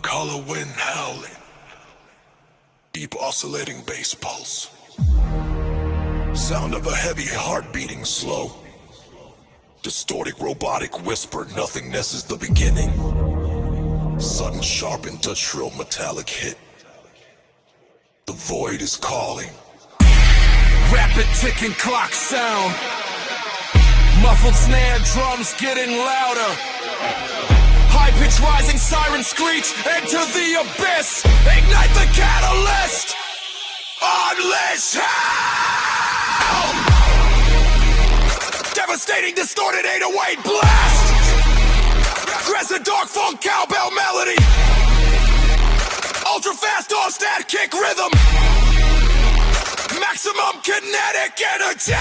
dark hollow wind howling, deep oscillating bass pulse, sound of a heavy heart beating slow, distorting robotic whisper, nothingness is the beginning, sudden sharp industrial metallic hit, the void is calling. Rapid ticking clock sound, muffled snare drums getting louder, high-pitched rising siren screech, enter the abyss, ignite the catalyst, unleash hell! Devastating distorted 808 blast, aggressive dark funk cowbell melody, ultra fast all-stat kick rhythm, maximum kinetic energy!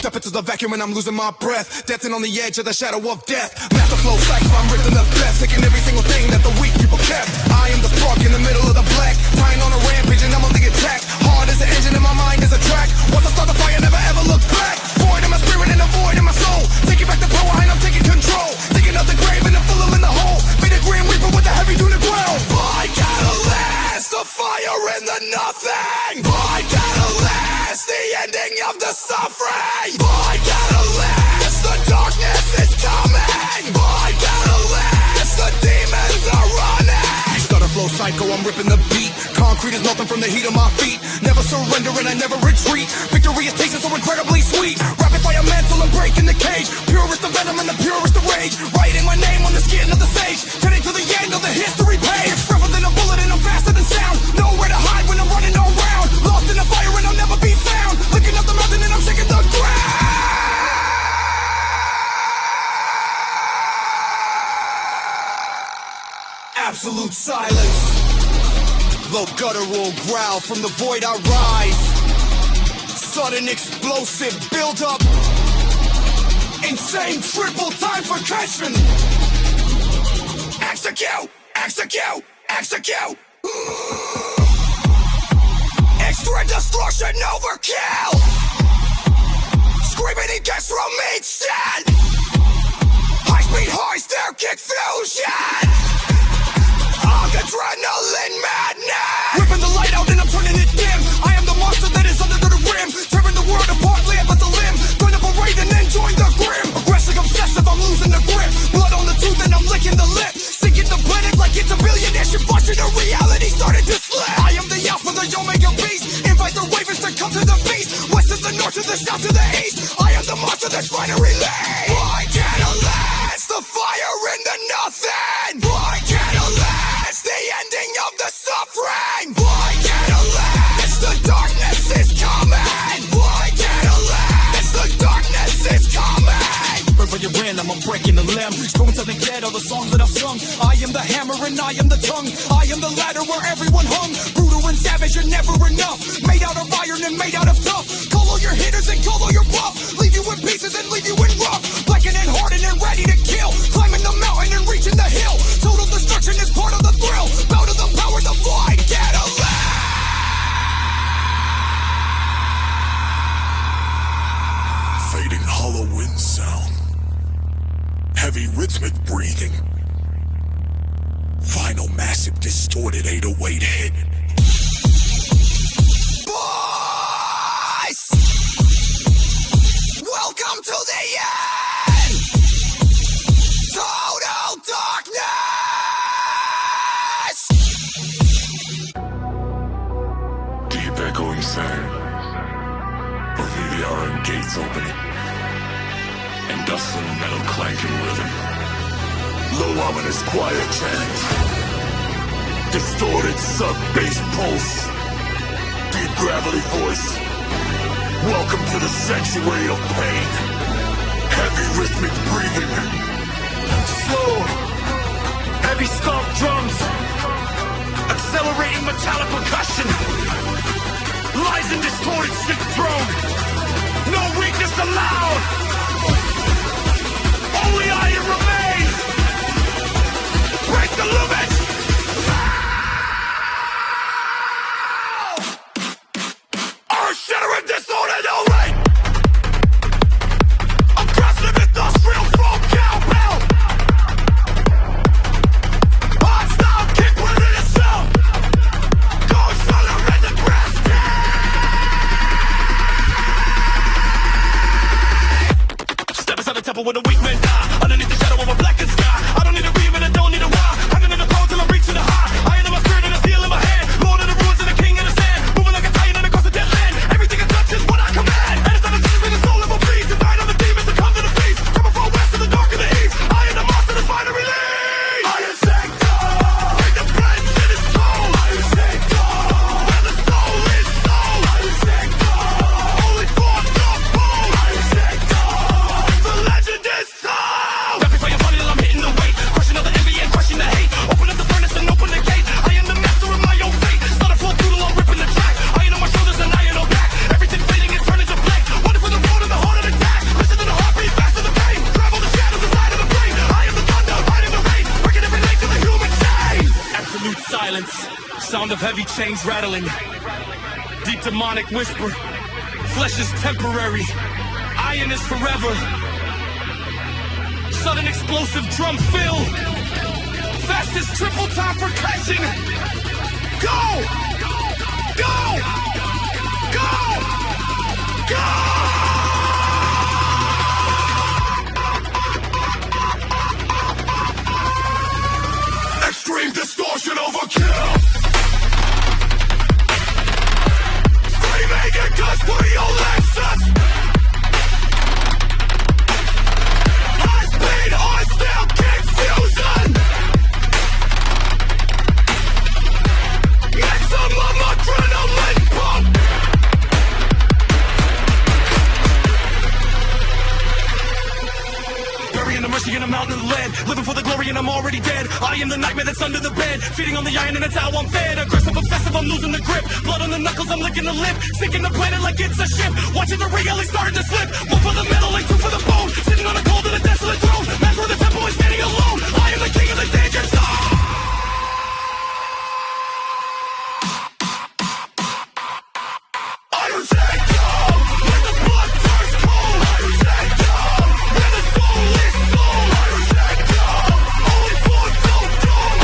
Step into the vacuum and I'm losing my breath, dancing on the edge of the shadow of death. Master flow cycle, I'm ripping the best, taking every single thing that the weak people kept. I am the spark in the middle of the black, tying on a rampage and I'm on the attack. Hard as an engine and my mind is a track. Once I start the fire, never ever look back. Void in my spirit and a void in my soul, taking back the power and I'm taking control. Digging up the grave and I'm full in the hole. Be the grim reaper with the heavy to the ground. My catalyst, the fire in the nothing. My catalyst, the ending of the suffering. My catalyst, the darkness is coming. My catalyst, the demons are running. Stutter flow psycho, I'm ripping the beat. Concrete is melting from the heat of my feet. Never surrender and I never retreat. Victory is tasting so incredibly sweet. Rapid fire mantle, I'm breaking the cage. Purest of venom and the purest of rage. Writing my name on the skin of the sage. Turning to the end of the history page. Rougher than a bullet and I'm faster than sound. Nowhere to hide when I'm running around. Lost in the fire and I'll never be found. Looking up the mountain and I'm shaking the ground. Absolute silence. Low guttural growl from the void I rise. Sudden explosive build up. Insane triple time for catching. Execute, execute, execute. Extra destruction overkill. Screaming he gets from each set. High speed high stair kick fusion. Adrenaline madness. Ripping the light out and I'm turning it dim. I am the monster that is under the rim. Tearing the world apart, limb at the limb. Going to parade and then join the grim. Aggressive, obsessive, I'm losing the grip. Blood on the tooth and I'm licking the lip. Sinking the planet like it's a billionaire. Shit functioning, the reality started to slip. I am the alpha, the omega beast. Invite the ravens to come to the feast. West to the north, to the south, to the east. I am the monster that's trying to release. My catalyst, the fire in the nothing. My catalyst, the ending of the suffering. My catalyst, the darkness is coming. My catalyst, the darkness is coming. Wherever you're in, I'm breaking the limb. Going to the dead, all the songs that I've sung. I am the hammer and I am the tongue. I am the ladder where everyone hung. Brutal and savage, you're never enough. Made out of iron and made out of tough. Call all your hitters and call all your bluff. Leave you in pieces and leave you in rough. Blackened and hardened and ready to kill. Climbing the mountain and reaching the hill. Total destruction is part of the thrill. Bow to the power, the void, get alive. Fading hollow wind sound, heavy rhythmic breathing, final massive distorted 808 hit. Boys! Welcome to the end! Total darkness! Deep echoing sound of the iron gates opening, and dusting metal clanking rhythm. Low ominous quiet chant, distorted sub-bass pulse, deep gravity voice. Welcome to the sanctuary of pain. Heavy rhythmic breathing, slow, heavy stomp drums, accelerating metallic percussion. Lies in distorted sick throne. No weakness allowed. Only iron remains. Break the limits. silence, sound of heavy chains rattling, deep demonic whisper. Flesh is temporary, iron is forever. Sudden explosive drum fill, fastest triple time for crashing. Go! Go! Go! Go! Extreme distortion overkill. Screaming in guts for your Lexus. High speed on steel kick fusion. Maximum adrenaline pump. Burying the mercy in a mountain of lead, living for the glory and I'm already dead. I am the nightmare that's under the bed, feeding on the iron and that's how I'm fed. Aggressive, obsessive, I'm losing the grip. Blood on the knuckles, I'm licking the lip. Sinking the planet like it's a ship. Watching the reality starting to slip. One for the metal, like two for the bone. Sitting on a cold and a desolate throne. Master of the temple is standing alone. I am the king of the danger zone. Iron Sector, where the blood turns cold. Iron Sector, where the soul is sold. Iron Sector, only for don't.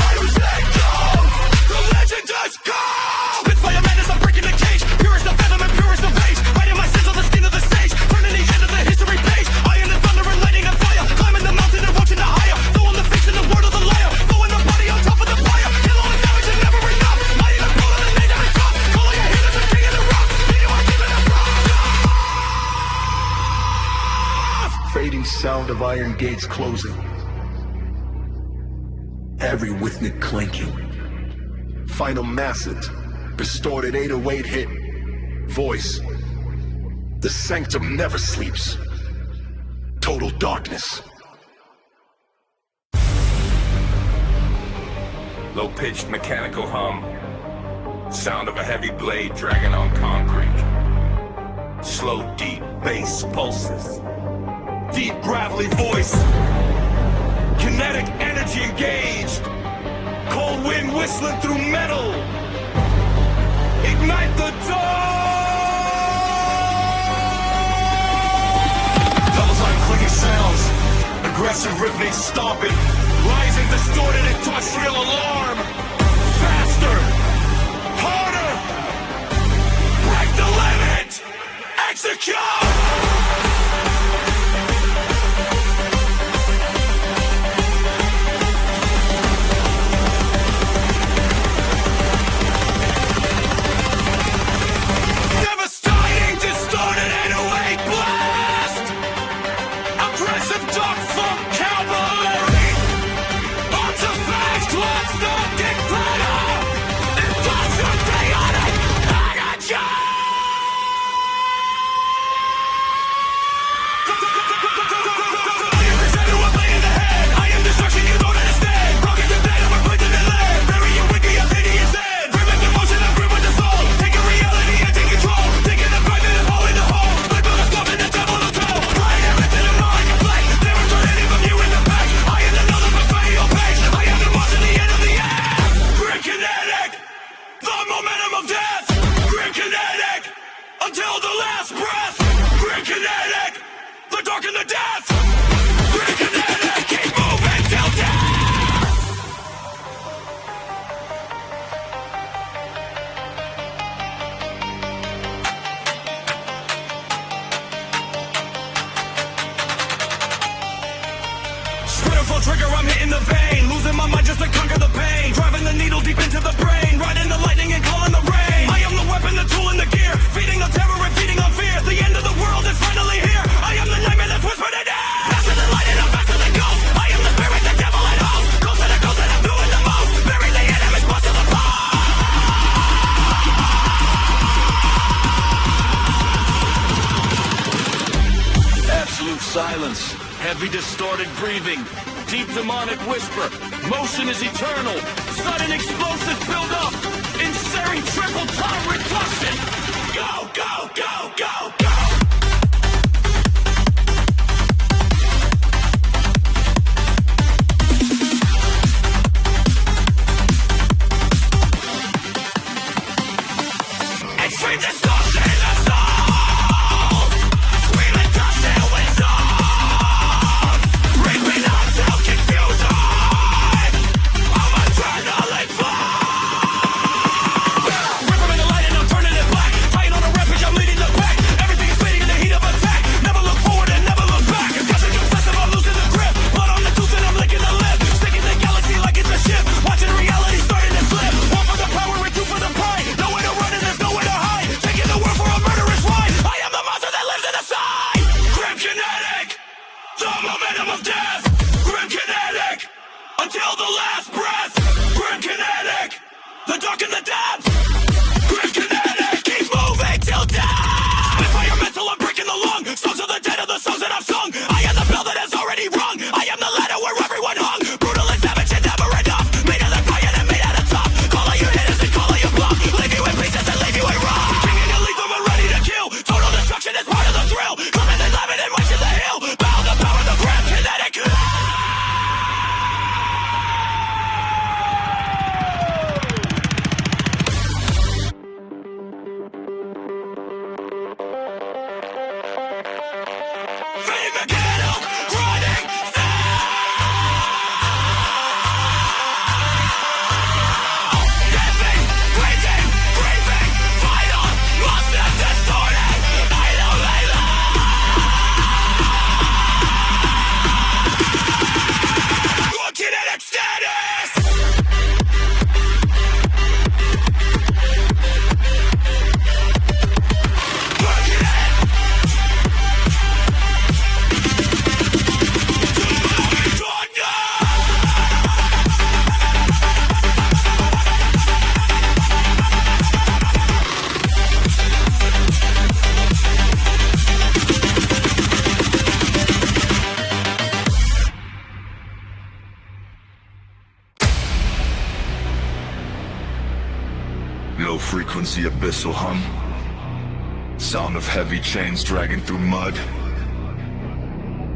Iron Sector, the legend does go. Spitfire madness, I'm breaking the cage. Purest of venom and purest of rage. Writing my sins on the skin of the stage. Turning the end of the history page. Iron and thunder and lighting a fire. Climbing the mountain and watching the higher. Throwing the face in the word of the liar. Throwing the body on top of the fire. Kill all the savage and never enough. I even pull on the name that is tough. Calling your haters a king of the rock. You are giving a rock. Fading sound of iron gates closing. Every withnet clinking. Final message. Distorted 808 hit. Voice. The sanctum never sleeps. Total darkness. Low-pitched mechanical hum. Sound of a heavy blade dragging on concrete. Slow, deep bass pulses. Deep, gravelly voice. Kinetic energy engaged. Cold wind whistling through metal. Ignite the dawn! Double time clicking sounds. Aggressive rhythmic stomping. Rising distorted industrial alarm. Faster. Harder. Break the limit. Execute. Devastating, distorted 808 blast! Aggressive dark funk cavalry! Artifacts, clock stalking platter! Industrial chaotic energy! I am destruction, you don't understand! Broken to dead, I'm a point to the land! Bury you with the obsidian sand! Rhythm the motion, I'm grip with the soul! Taking reality and take control! Taking the private and hole in the hole! Flip on the stuff and the devil will toe! Blind everything in mind, blank! Never turn any from you in the back! I am another perpetual page! I am the boss at the end of the act! Grid kinetic! The momentum of death! Grid kinetic! Until the last breath! Grid kinetic! The dark and the death! Grid kinetic! Keep moving till death! Sprinter full trigger, I'm hitting the vein. Losing my mind just to conquer the pain. Driving the needle deep into the brain. Riding the lightning and calling the rain. I am the weapon, the tool, and the gear. Feeding on terror and feeding on fear. The end of the world is finally here. I am the nightmare that's whispered in air. Faster than light and I'm faster than ghost. I am the spirit, the devil, and host. Closer to ghost and I'm doing the most. Bury the enemy's bust to the bone. Absolute silence. Heavy distorted breathing. Deep demonic whisper. Motion is eternal. Sudden explosive build up. Inserting triple time reduction. Go, go, go, go, go. Low frequency abyssal hum. Sound of heavy chains dragging through mud.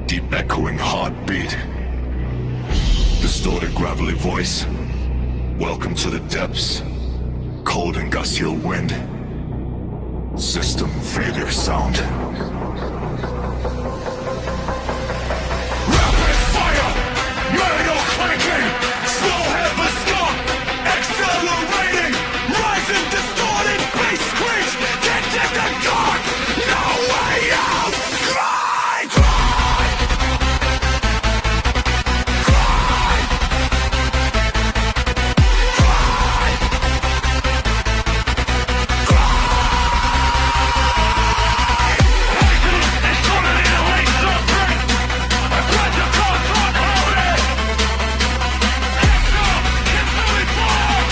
Deep echoing heartbeat. Distorted gravelly voice. Welcome to the depths. Cold and gustral wind. System failure sound. Rapid fire, metal clanking, slow heavy skunk, accelerating, rising, distorted, bass screech, get in the dark, no way out, cry, cry, cry, cry, cry. It's coming in a late suffering. I tried to cause rock holiday. Exo, it's moving forward.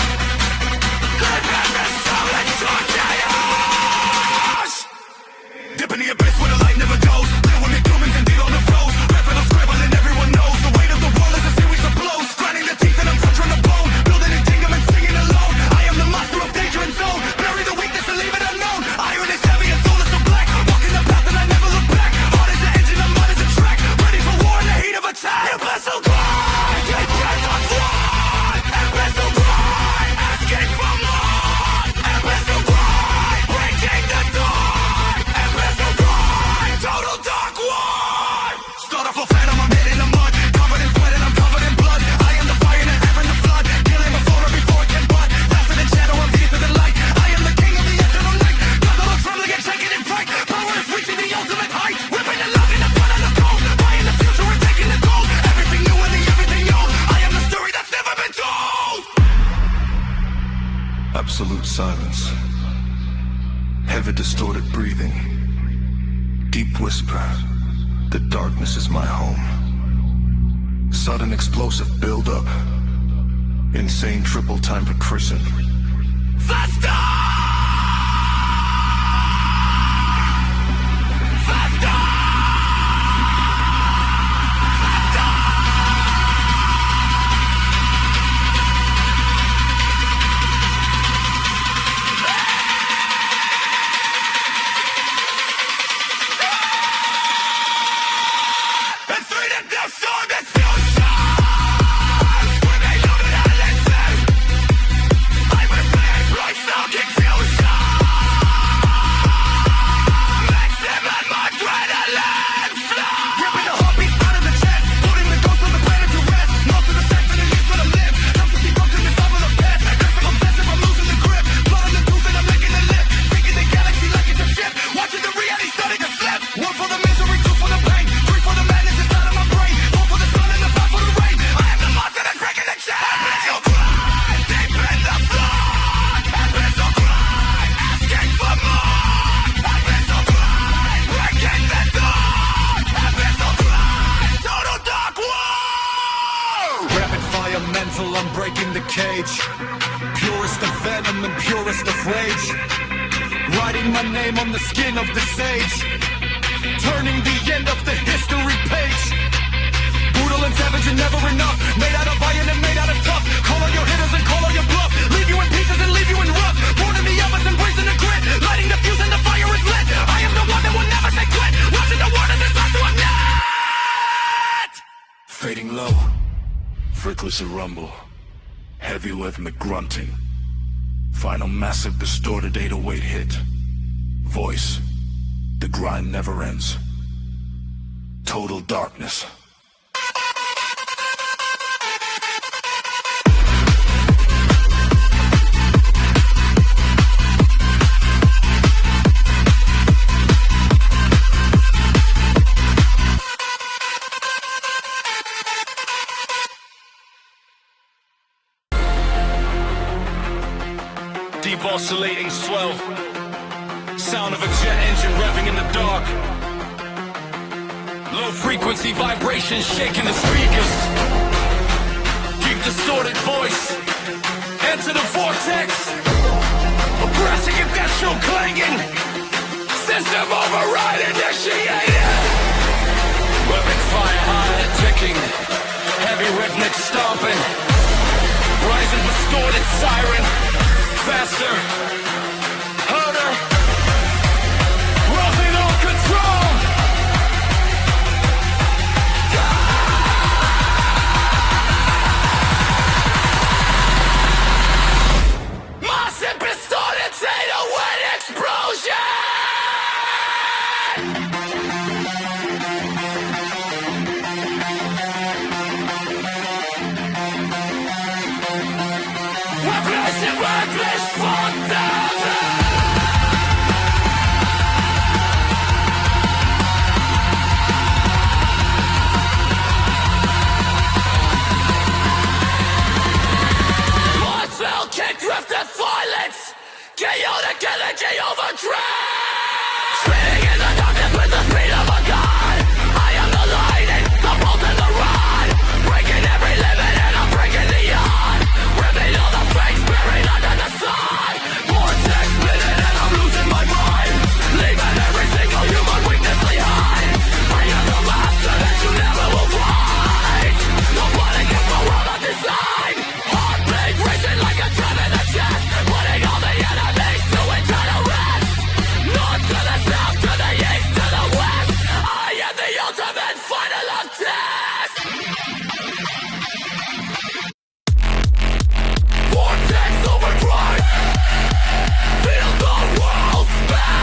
Good madness, solid chaos. Dip in the abyss where the light never goes. Deal with it, humans and dig on the flows. Rapping, I'm scribbling, everyone knows. The weight of the world is a series of blows. Grinding the teeth and I'm touching the bone. Building a kingdom and singing alone. I am the master of danger and zone. Bury the weakness and leave it unknown. Iron is heavy and soul is so black. Walking the path and I never look back. Heart is the engine, I'm mud is a track. Ready for war in the heat of attack. Abyssal grind, get breath on fly. Abyssal grind, escape from mud. Abyssal grind, breaking the dawn. Abyssal grind, total dark one. Start off a phantom, I'm hitting the mud. Covered in sweat and I'm covered in blood. I am the fire and the air and the flood. Killing before it can bud. Faster than shadow, I'm here to the light. I am the king of the eternal night. Guns all trembling and shaking in fright. Power is reaching the ultimate height. Whipping the love in the blood and the cold. Buying the future and taking the gold. Everything new and the everything old. I am the story that's never been told. Absolute silence. Heavy distorted breathing. Deep whisper. The darkness is my home. Sudden explosive build-up. Insane triple time percussion. Faster! Faster! And through the death storm that still shines when they know that I listen. I'm a slave, like some confusion. Maximum adrenaline flow. Ripping the heartbeat out of the chest, putting the ghost on the planet to rest. Most of the sex and the years that I live. Time to keep up to the top of the past. That's I'm obsessive, I'm losing the grip. Blood on the tooth and I'm licking the lip. Thinking the galaxy like it's a ship. Watching the reality starting to slip. One for the misery, two for the pain. Three for the madness inside of my brain. Four for the sun and the five for the rain. I am the monster that's breaking the chain. Abyssal grind, deep in the flood. Abyssal grind, escape from mud. Abyssal grind, breaking the dawn. Abyssal grind, total dark war. Rapid fire mental, I'm breaking the cage. Purest of venom and purest of rage. Writing my name on the skin of the sage. Turning the end of the history page. Brutal and savage and never enough. Made out of iron and made out of tough. Call all your hitters and call all your bluff. Leave you in pieces and leave you in rough. Born in the ovens and brazen the grit. Lighting the fuse and the fire is lit. I am the one that will never say quit. Watching the world as it starts to ignite. Fading low. Frequency rumble. Heavy rhythmic grunting. Final massive distorted 808 hit. Voice. The grind never ends. Total darkness. Deep oscillating swell. Sound of a jet engine revving in the dark. Low frequency vibrations shaking the speakers. Deep distorted voice. Enter the vortex. Aggressive industrial clanging. System override initiated. Weapon fire high ticking. Heavy rhythmic stomping. Rising distorted siren. faster, harder, losing all control. Más pistones say the word explosion. Reckless forever. Blood kick drifted violence. Chaotic energy overdrive. Spinning in the darkness with the speed of a god. I am the lightning, the bolt and the rod. Breaking every limit and I'm breaking the odd. Ripping all the fakes buried under the sun. Vortex spinning and I'm losing my mind. Leaving every single human weakness behind. I am the master that you never will find. Nobody can go world of design. Heartbeat racing like a drum in the chest. Putting all the enemies to eternal rest. North to the south, to the east, to the west. I am the ultimate final of test. Vortex overdrive. Feel the world spin.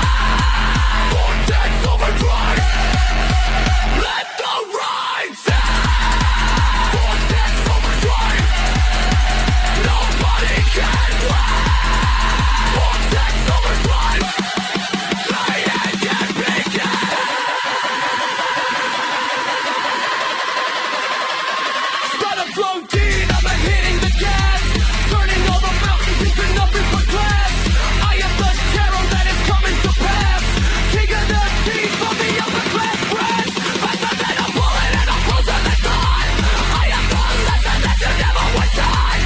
Vortex overdrive. Let the ride set. Vortex overdrive. Nobody can win. Vortex overdrive. Play and get begin. Start a flow deep, I'm hitting the gas. Turning all the mountains into nothing but glass. I am the terror that is coming to pass. King of the teeth of the upper class brass. Faster than a bullet and I'm closer than thought. I am the lesson that you never would die.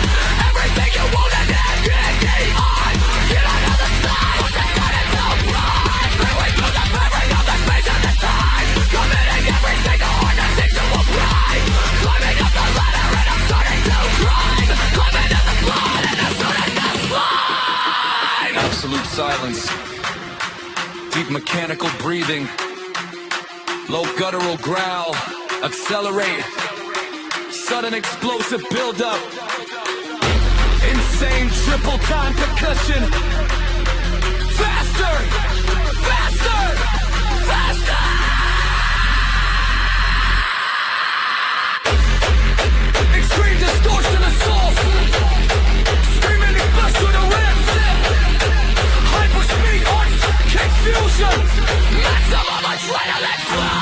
Everything you wanted and getting on. Get on the other side. What's that got it so bright? Freeway through the fabric of the space and the time. Committing every single organizational pride. Climbing up the ladder and I'm starting to climb. Climbing in the blood and I'm starting to slime. Absolute silence. Deep mechanical breathing. Low guttural growl. Accelerate. Sudden explosive buildup. Insane triple time percussion. Faster! Faster! Faster! Extreme distortion assault. Screaming and flesh to the ribs. Hyperspeed arch kick fusion. Maximum adrenaline flow.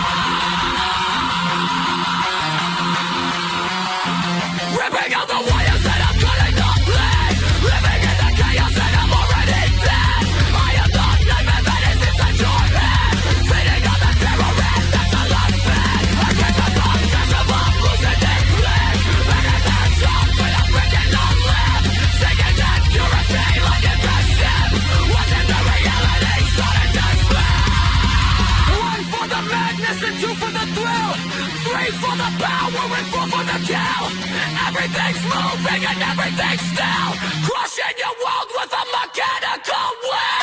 Ripping out the wires and I'm cutting the blade. Living in the chaos and I'm already dead. I am the nightmare that is inside your head. Feeding on the terrorist that's a last bed. Against the obsessive of hallucinating bliss. Better than jump till I'm breaking the limb. Sinking accuracy like it's a ship. Watching the reality starting to spin. One for the madness and two for the thrill. Three for the power and four for the kill. Everything's moving and everything's still. Crushing your world with a mechanical will.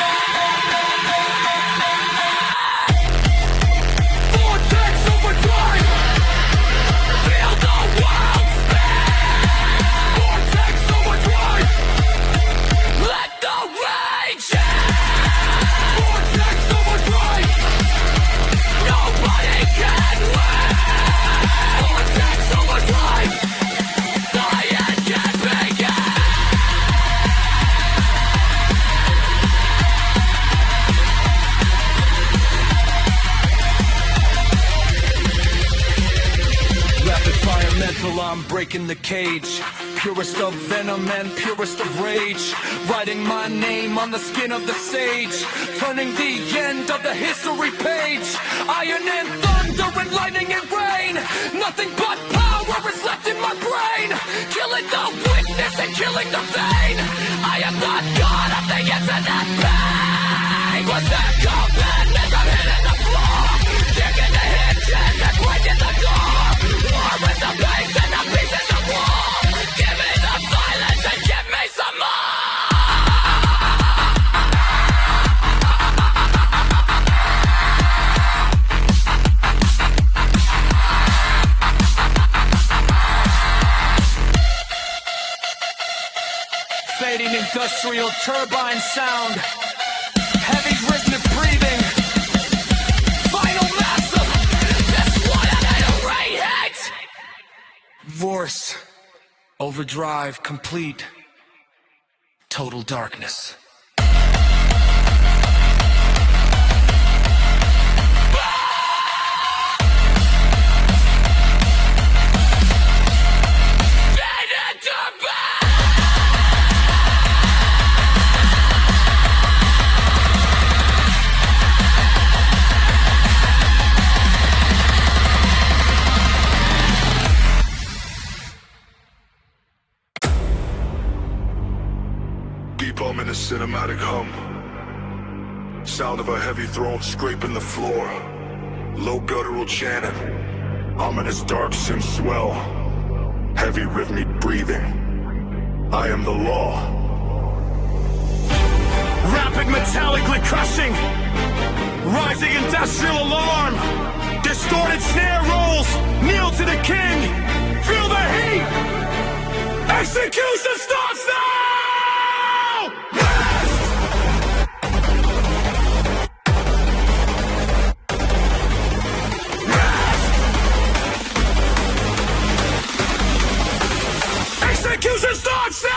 Vortex overdrive. Feel the world spin. Vortex overdrive. Let the rage in. Vortex overdrive. Nobody can win. Vortex overdrive. Play and get begin. Rapid fire mental, I'm breaking the cage. Purest of venom and purest of rage. Writing my name on the skin of the sage. Turning the end of the history page. Iron and thunder and lightning and rain. Nothing but power is left in my brain. Killing the weakness and killing the vein. I am the god of the infinite pain. Was that madness? I'm hitting the floor. Kicking the hinges and breaking the door. War with the base and the pieces of wall. Give me the silence and give me some more. Fading industrial turbine sound. Heavy rhythmic breathing. Final massive. That's what I rate it. Vorse. Overdrive complete. Total darkness. I'm in a cinematic hum. Sound of a heavy throne scraping the floor. Low guttural chanting. Ominous dark synth swell. Heavy rhythmic breathing. I am the law. Rapid metallically crushing. Rising industrial alarm. Distorted snare rolls. Kneel to the king. Feel the heat. Execution starts now! Execution starts now!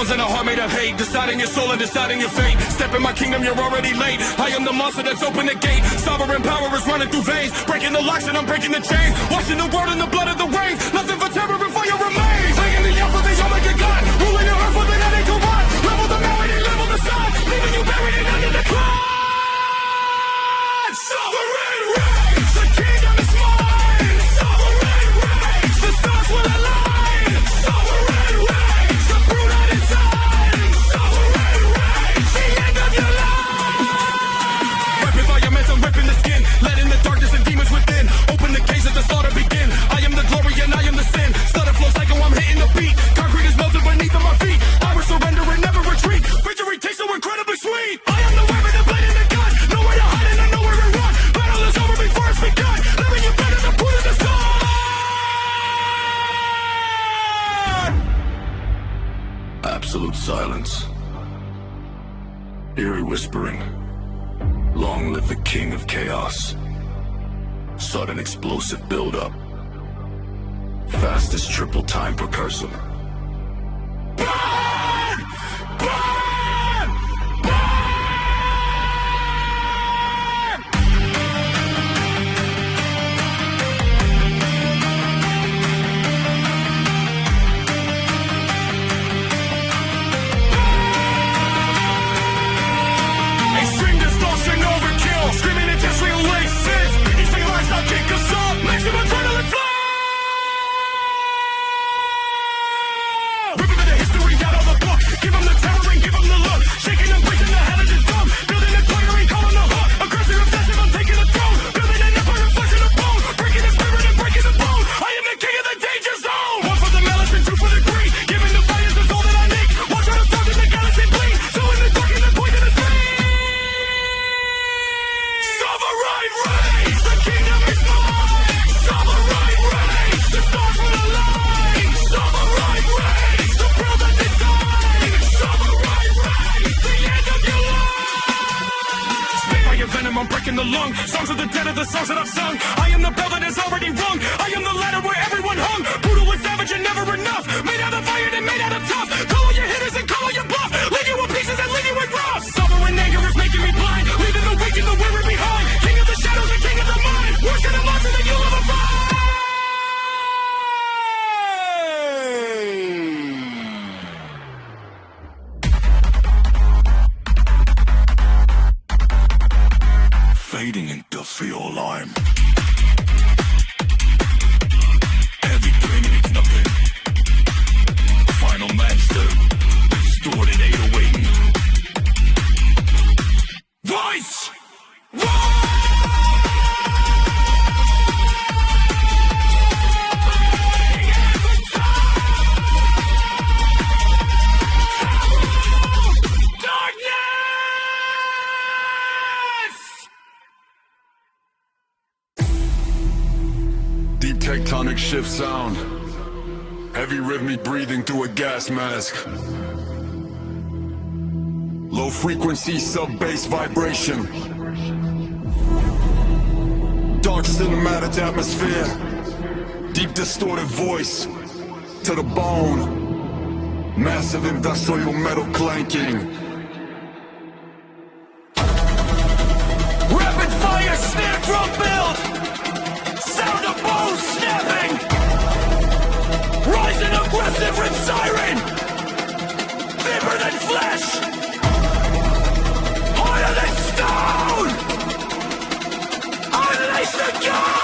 And a heart made of hate, deciding your soul and deciding your fate. Step in my kingdom, you're already late. I am the monster that's opened the gate. Sovereign power is running through veins, breaking the locks and I'm breaking the chains. Washing the world in the blood of the rain. Nothing for terror and fire remains. Laying the earth for the Omega God, ruling the earth with an ending to run. Level the melody, level the sun, leaving you buried and under the clouds. Sovereign rage, the kingdom is mine. Sovereign rage, the stars will align. Sovereign rage, the brute on its side. Sovereign rage, the end of your life. Weapon environmental, ripping the skin, letting the darkness and demons within. Open the cage, let the slaughter begin. I am the glory and I am the sin. Stutter flow psycho, I'm hitting the beat. Concrete is melted beneath my feet. I will surrender and never retreat. Victory tastes so incredibly sweet. I am the weapon, the blade and the gun. Nowhere to hide and I know where to run. Battle is over before it's begun. Living you better than put in the sun. Absolute silence. Eerie whispering. Long live the king of chaos. Sudden explosive buildup. Fastest triple time precursor. Burn! Burn! Burn! Extreme distortion, overkill. Screaming industrial laces. Each thing lifestyle kick us up. Maximum adrenaline flow. Ripping the history out of the book. Give them the terror and give them the look. Shaking them, breaking the head of his thumb. Building a choir and calling the hook. Aggressive, obsessive, I'm taking the throne. Building an empire, flesh and a bone. Breaking the spirit and breaking the bone. I am the king of the danger zone. One for the malice and two for the greed. Giving the fighters is all that I need. Watch out, I'm starting the galaxy bleed. So in the dark and the poisonous flame. Sovereign rage, the kingdom is mine. Sovereign rage, the stars will align. Sovereign rage, the world that design. Sovereign rage, the end of your life. Spit by your venom, I'm breaking the lung. Songs of the dead are the songs that I've sung. I am the bell that is already rung. I am the ladder where everyone hung. Brutal and savage and never enough. Made out of iron and made out of tough. Call all your hitters and call all your bluff. Leave you in pieces and leave you in rough. Sovereign anger is making me blind. Leaving the weak and the weary behind. King of the shadows and king of the mind. Worse than a monster that you'll ever find. Fading into fuel lime. Heavy dream means nothing. Final master. Distorted 808. tectonic shift sound. Heavy rhythmic breathing through a gas mask. Low frequency sub-bass vibration. Dark cinematic atmosphere. Deep distorted voice to the bone. Massive industrial metal clanking. Rapid fire snare drum build. Sound of bones snapping. Rising aggressive rip siren. Deeper than flesh. Harder than stone. Unleash the gun.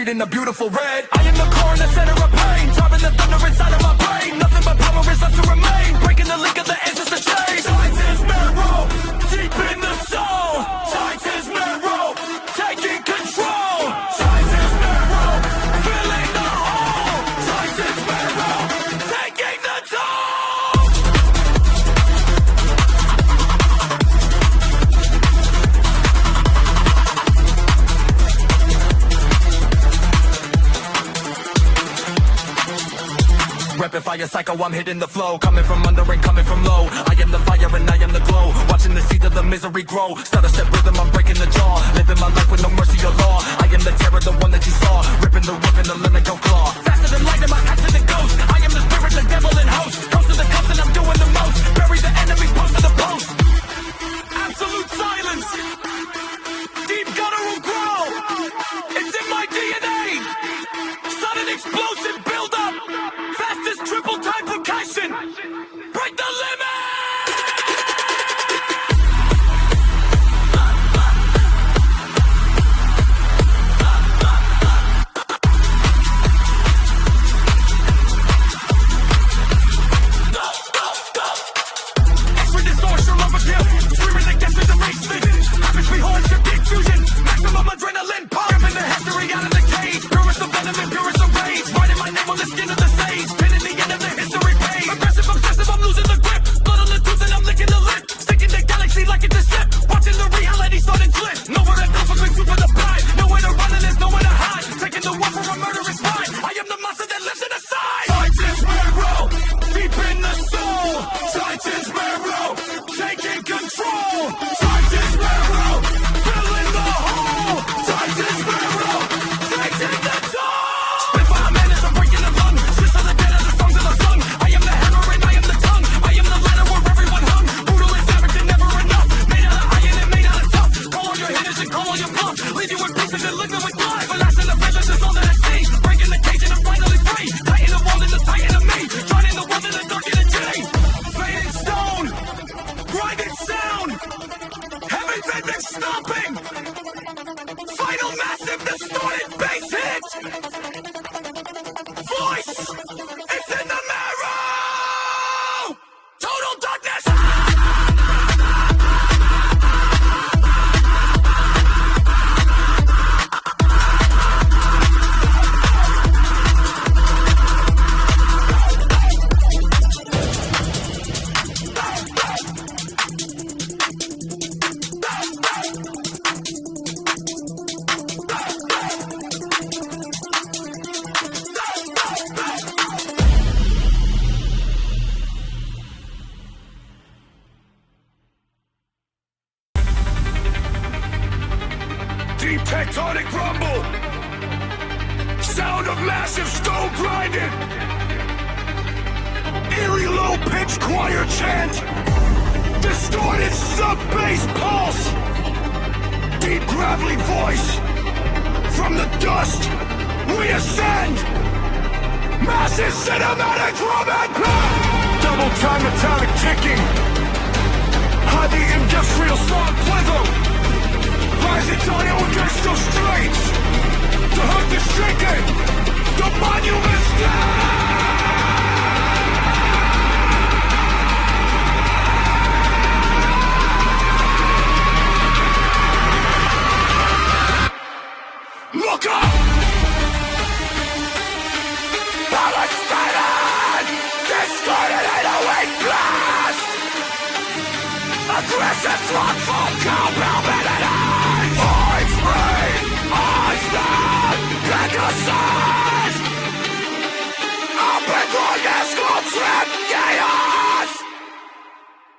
In a beautiful red, I am the core in the center of pain, driving the thunder inside of my brain. Nothing but power is left to remain, breaking the link of the ancestor chain. Titan's marrow, deep in the soul. Titan's marrow, taking control. Titan's marrow, filling the hole. Titan's marrow, taking the toll. Rapid fire psycho, I'm hitting the flow. Coming from under and coming from low. I am the fire and I am the glow. Watching the seeds of the misery grow. Stutter step rhythm, I'm breaking the jaw. Living my life with no mercy or law. I am the terror, the one that you saw. Ripping the whip and the limit go claw. Faster than light and my accident ghost. I am the spirit, the devil and host. Coast to the coast and I'm doing the most. Bury the enemies, post to the post. Absolute silence. Deep guttural growl. It's in my DNA. Sudden explosive build up. Fastest triple time percussion. Break the limit. Extra distortion of a gift. Screaming against the basement. Rapids me horns to big fusion. Maximum adrenaline pump. Ripping the history out of the cage. Purest of venom and purest of rage. Writing my name on the skin of the sage. Pinning the end of the history page. Aggressive, obsessive, I'm losing the grip. Blood on the tooth and I'm licking the lip. Sticking the galaxy like it's a slip. Watching the reality start and slip. Nowhere to go for quick soup for the pride. Nowhere to run and there's nowhere to hide. Taking the one for a murderous ride. I am the monster that lives in the side. Titan's marrow, deep in the soul. Titan's marrow, taking control. Titan's marrow, filling the hole. Titan's marrow, taking the toll. Spitfire man as I'm breaking the lung. Twist of the dead as the songs of the sung. I am the hammer and I am the tongue. I am the ladder where everyone hung. Brutal and savage and never enough. Made out of iron and made out of tough. Call all your hitters and call all your bluff. Leave you in pieces and live with blood. But last in the vengeance is all that I see. Breaking the cage and I'm finally free. Titan the wall and the titan of me. Trying the world in the dark and the day. Fading stone. Grinding sound. Heavy rhythmic stomping. Final massive distorted bass hit. Voice. It's in the marrow. Total darkness. Deep tectonic rumble. Sound of massive stone grinding. eerie low-pitched choir chant, distorted sub-bass pulse, deep gravelly voice. From the dust, we ascend. Massive cinematic drum and double-time metallic ticking. Heavy industrial slog rhythm. Rising audio against the streets. The hook is shaking. The monument stands. Look up! Palestinian! Distorted in a weak blast! Aggressive, thoughtful, compound eyes! Eyes free! Eyes down! Genocide! Open darkness, cold trap, chaos!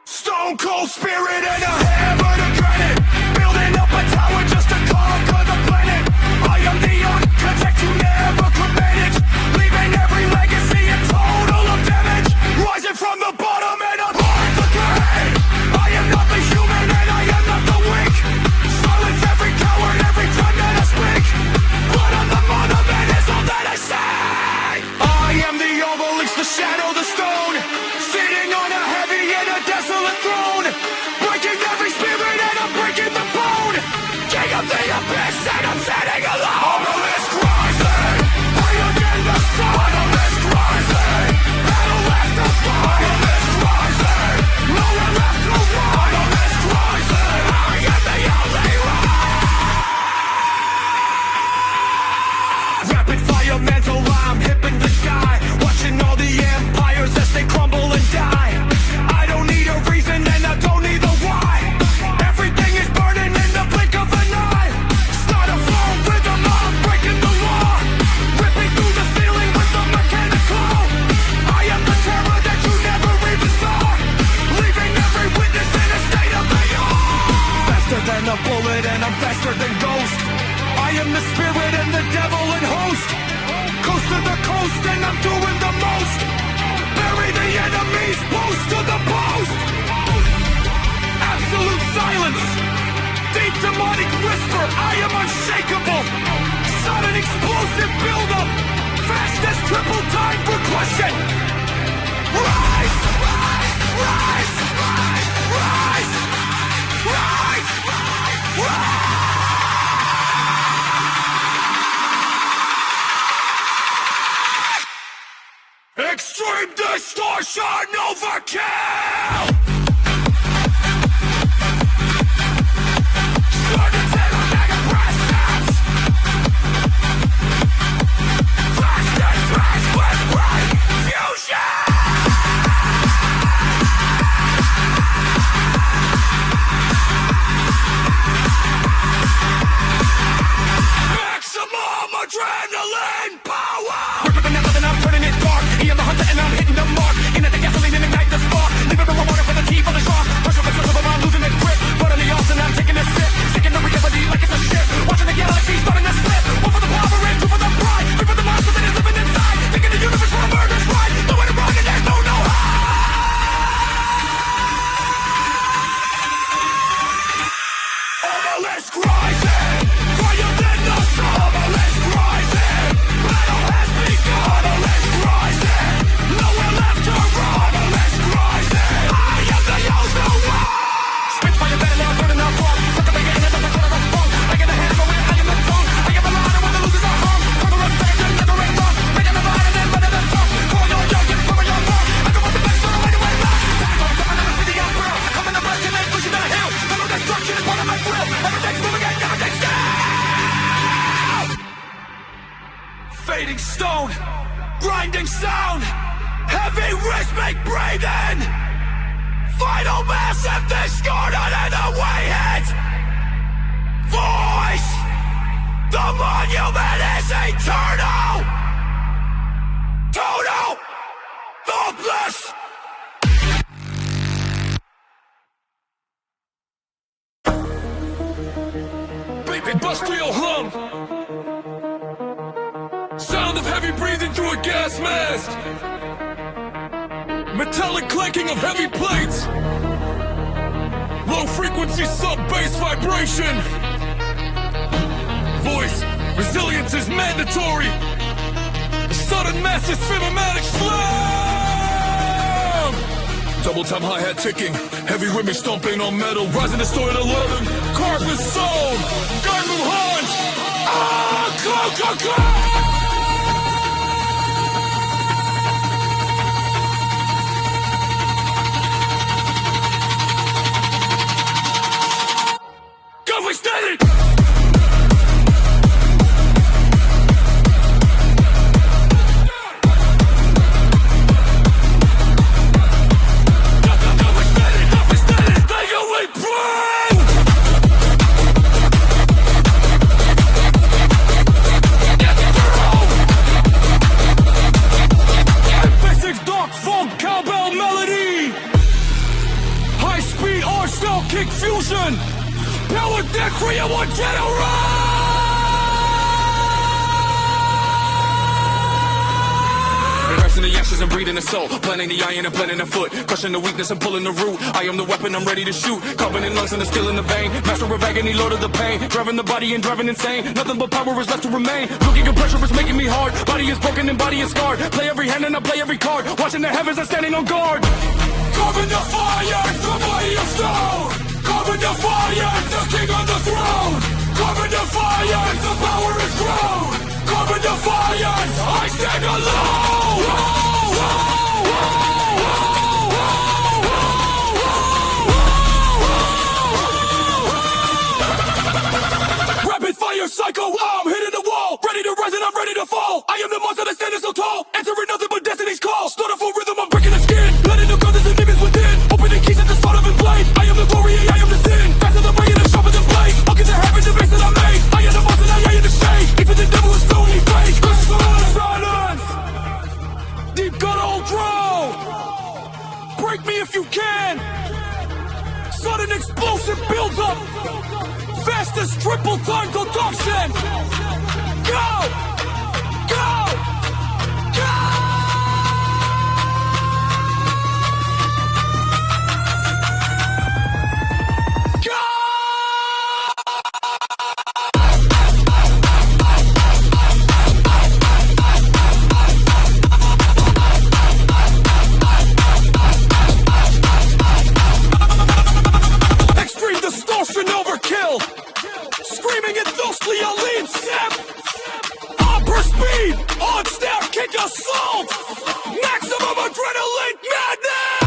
Stone cold spirit and a hammer to granite! Building up a tower just to conquer the planet! I am the architect who never committed, leaving every legacy in total of damage. Rising from the bottom and I'm hard to gain. I am not the human and I am not the weak. Silence every coward every time that I speak. Blood on the monument is all that I say. I am the obelisk, the shadow, the stone, sitting on a heavy and a desolate throne, breaking every spirit and I'm breaking the bone. King of the abyss and I'm standing alone. Obelisk rising, higher than the sun. Obelisk rising, battle left to fight. Obelisk rising, nowhere left to run. Obelisk rising, I am the only one. Rapid fire mental, I'm hipping the sky, watching all the empires as they crumble and die. I don't need a reason and I don't need the why. Everything is burning in the blink of an eye. Start a flow rhythm, I'm breaking the law, ripping through the ceiling with the mechanical. I am the terror that you never even saw, leaving every witness in a state of chaos. Faster than a bullet and I'm faster than ghost. I am the spirit and the devil and host. Coast to the coast and I'm doing the most. Bury the enemies, post to the post. Absolute silence. Deep demonic whisper, I am unshakable. Sudden explosive buildup. Fastest triple time progression. Rise! Rise! Rise! Rise! Rise! Rise! Extreme distortion overkill! Maximum adrenaline power! Ripping the nothing, I'm turning it dark. He am the hunter and I'm hitting the mark. In at the gasoline and ignite the spark. Leaving the water for the tea for the shark. Pressure, but I'm losing the grip. But on the Austin, I'm taking a sip. Sticking the reality like it's a ship. Watching the galaxy starting to slip. One for the power and two for the pride. Three for the monster that is living inside. Thinking the universe for a murder's right. Nowhere to run and there's no high. Obelisk rising, higher than the sun. Obelisk rising, battle has begun. Obelisk rising, nowhere left to run. Obelisk rising, I am the only one. Spitfire battle, I'm burning up wrong. Suck up again, another corner of funk. I get the hands away, I am the tongue. I am the line, where the losers are hung. Further up, second, never ain't wrong. Making the line and then better than tongue. Call your young, get cover your wrong. I don't want the best, but I'm right away back. Coming out of city, I'm proud. Coming up, rushing and pushing the hill. Total destruction is part of my thrill. Everything's moving and everything's down. Fading stone, grinding sound, heavy rhythmic breathing. Final massive discordant and the way hit. Voice, the monument is eternal. Total, thoughtless. Big industrial hum. Sound of heavy breathing through a gas mask. Metallic clanking of heavy plates. Low frequency sub-bass vibration. Voice resilience is mandatory. Sudden massive cinematic slam. Double time hi-hat ticking. Heavy rhythmic stomping on metal. Rising to story at 11. Carpet soul. Guy from Hans. Ah, go. Extended! Effective dark funk cowbell melody. High speed R-style kick fusion. Power deck 3 in 1 general! Reversing the ashes and breathing the soul. Planting the iron and planting the foot. Crushing the weakness and pulling the root. I am the weapon, I'm ready to shoot. Carbon in lungs and the steel in the vein. Master of agony, lord of the pain. Driving the body and driving insane. Nothing but power is left to remain. Looking at pressure is making me hard. Body is broken and body is scarred. Play every hand and I play every card. Watching the heavens, I'm standing on guard. Carbon the fire, it's the body of stone. Carbon defiance, the king on the throne. Carbon defiance, the power is grown. Carbon defiance, I stand alone. Rapid fire psycho, I'm hitting the wall. Ready to rise and I'm ready to fall. I am the monster that's standing so tall. Answering nothing but destiny's call. Starting for rhythm, I'm breaking the skin. Letting the brothers and demons within. Opening keys at the spot of his blade. I am the glory, I am the sin. Faster than brain and sharper than blade. Look at the heavens and base that I made. I am the monster, I am the shade. Even the devil is slowly fake. Silence. Deep cut old draw. Break me if you can. Sudden explosive builds up. Fastest triple time production. Go! Go! Go! Extreme distortion overkill. Screaming exhaustly, I'll lead step. Upper speed, on step, kick assault. Maximum adrenaline madness.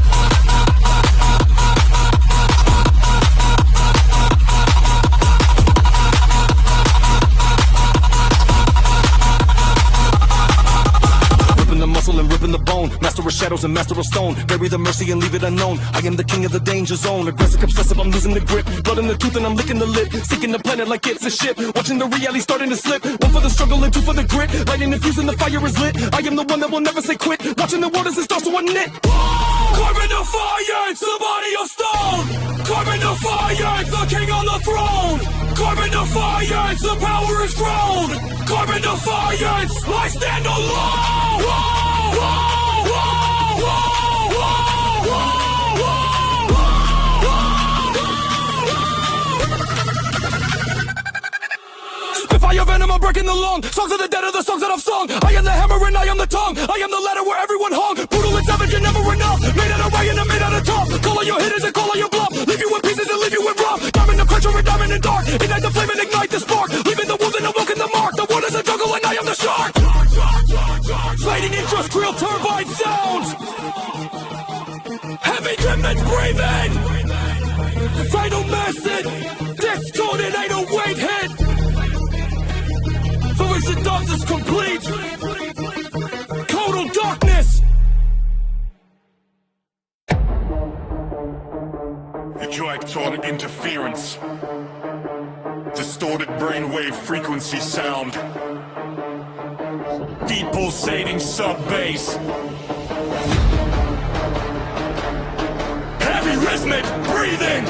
Ripping the muscle and ripping the bone. Master of shadows and master of stone. Bury the mercy and leave it unknown. I am the king of the danger zone. Aggressive, obsessive, I'm losing the grip. Blood in the tooth and I'm licking the lip. Seeking the planet like it's a ship. Watching the reality starting to slip. One for the struggle and two for the grit. Lighting the fuse and the fire is lit. I am the one that will never say quit. Watching the world as it starts to unknit. Carbon defiance, the body of stone. Carbon defiance, the king on the throne. Carbon defiance, the power is grown. Carbon defiance, I stand alone. Whoa, whoa, whoa, whoa, whoa, whoa, whoa. Spitfire venom, I'm breaking the lung. Songs of the dead are the songs that I've sung. I am the hammer and I am the tongue. I am the ladder where everyone hung. Brutal and savage and never enough. Made out of iron and made out of tough. Call all your hitters and call all your bluff. Leave you in pieces and leave you in rough. Diamond the pressure and diamond in dark. Ignite the flame and ignite the spark. Leaving the wound and awoken the mark. The world is a jungle and I am the shark. Fighting industrial turbine sounds. Heavy tremendous breathing. Final message. Distorted 808 hit. Version dogs is complete. Total darkness. Electronic interference. Distorted brainwave frequency sound. Deep pulsating sub-bass. Heavy rhythmic breathing.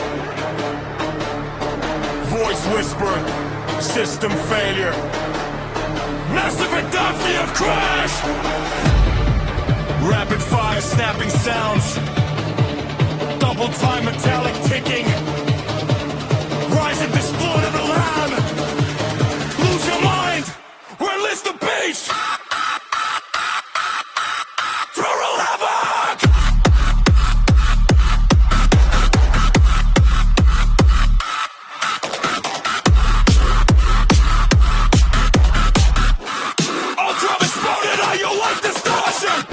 Voice whisper. System failure. Massive and field crash. Rapid fire snapping sounds, double time metallic ticking. Rise at this floor to the lamb. Lose your mind, release the beast. Total havoc. Ultra exploded, are you like distortion?